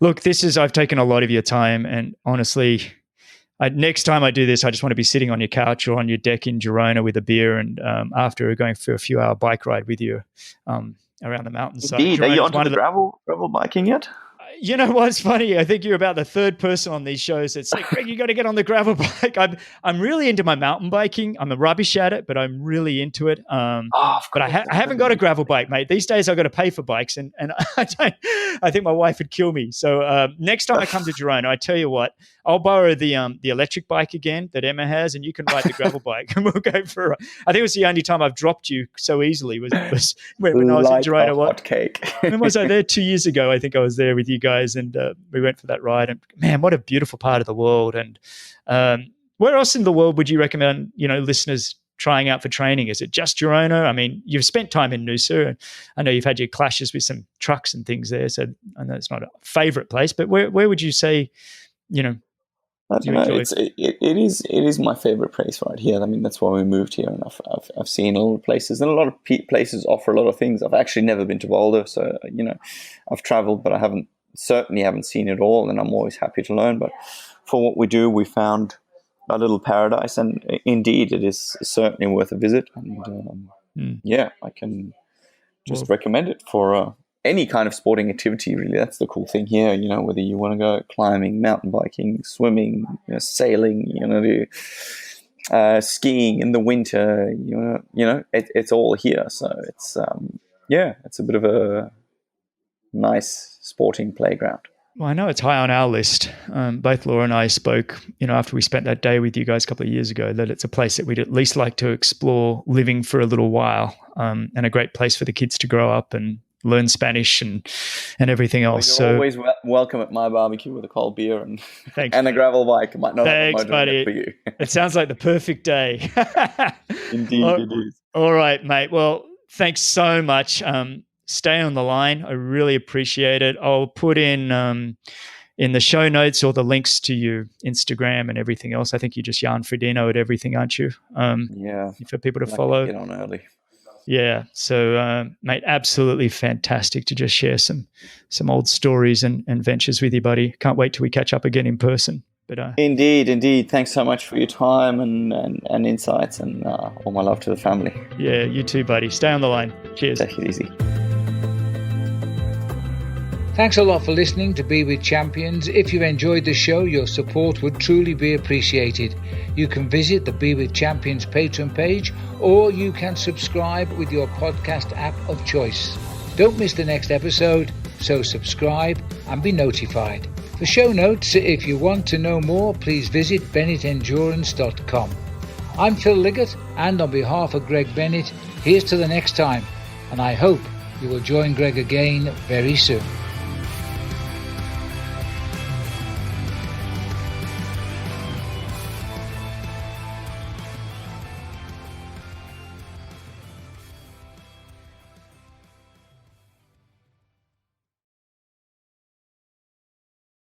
look, I've taken a lot of your time, and honestly, next time I do this, I just want to be sitting on your couch or on your deck in Girona with a beer, and after going for a few hour bike ride with you around the mountainside. Indeed, are you onto the gravel biking yet? You know what's funny? I think you're about the third person on these shows that's like, Greg, you got to get on the gravel bike. I'm really into my mountain biking. I'm a rubbish at it, but I'm really into it. But I haven't got a gravel bike, mate. These days I've got to pay for bikes, and I think my wife would kill me. So next time I come to Girona, I tell you what, I'll borrow the electric bike again that Emma has, and you can ride the gravel bike, and we'll go for. I think it was the only time I've dropped you so easily was when I was in Girona. Hot cake. When was I there? 2 years ago, I think I was there with you guys, and we went for that ride. And man, what a beautiful part of the world! And where else in the world would you recommend listeners trying out for training? Is it just Girona? I mean, you've spent time in Noosa, and I know you've had your clashes with some trucks and things there. So I know it's not a favorite place, but where would you say, I don't know. It is my favorite place right here. I mean, that's why we moved here, and I've seen a lot of places, and a lot of places offer a lot of things. I've actually never been to Boulder, so I've traveled, but I certainly haven't seen it all, and I'm always happy to learn. But for what we do, we found a little paradise, and indeed, it is certainly worth a visit. And I can just recommend it for any kind of sporting activity. Really, that's the cool thing here. Whether you want to go climbing, mountain biking, swimming, sailing, do skiing in the winter. It's all here. So it's it's a bit of a nice sporting playground. Well, I know it's high on our list. Both Laura and I spoke, after we spent that day with you guys a couple of years ago, that it's a place that we'd at least like to explore living for a little while, and a great place for the kids to grow up and learn Spanish and everything else. Well, you're always welcome at my barbecue with a cold beer and thanks, and a gravel bike. I might not thanks, have a motor buddy. for you. It sounds like the perfect day. Indeed, it is. All right, mate. Well, thanks so much. Stay on the line. I really appreciate it. I'll put in the show notes all the links to your Instagram and everything else. I think you just yarn Frodeno at everything, aren't you? For people to follow. Get on early. Yeah. So, mate, absolutely fantastic to just share some old stories and ventures with you, buddy. Can't wait till we catch up again in person. But Indeed. Thanks so much for your time and insights, and all my love to the family. Yeah, you too, buddy. Stay on the line. Cheers. Take it easy. Thanks a lot for listening to Be With Champions. If you've enjoyed the show, your support would truly be appreciated. You can visit the Be With Champions Patreon page, or you can subscribe with your podcast app of choice. Don't miss the next episode, so subscribe and be notified. For show notes, if you want to know more, please visit bennettendurance.com. I'm Phil Liggett, and on behalf of Greg Bennett, here's to the next time, and I hope you will join Greg again very soon.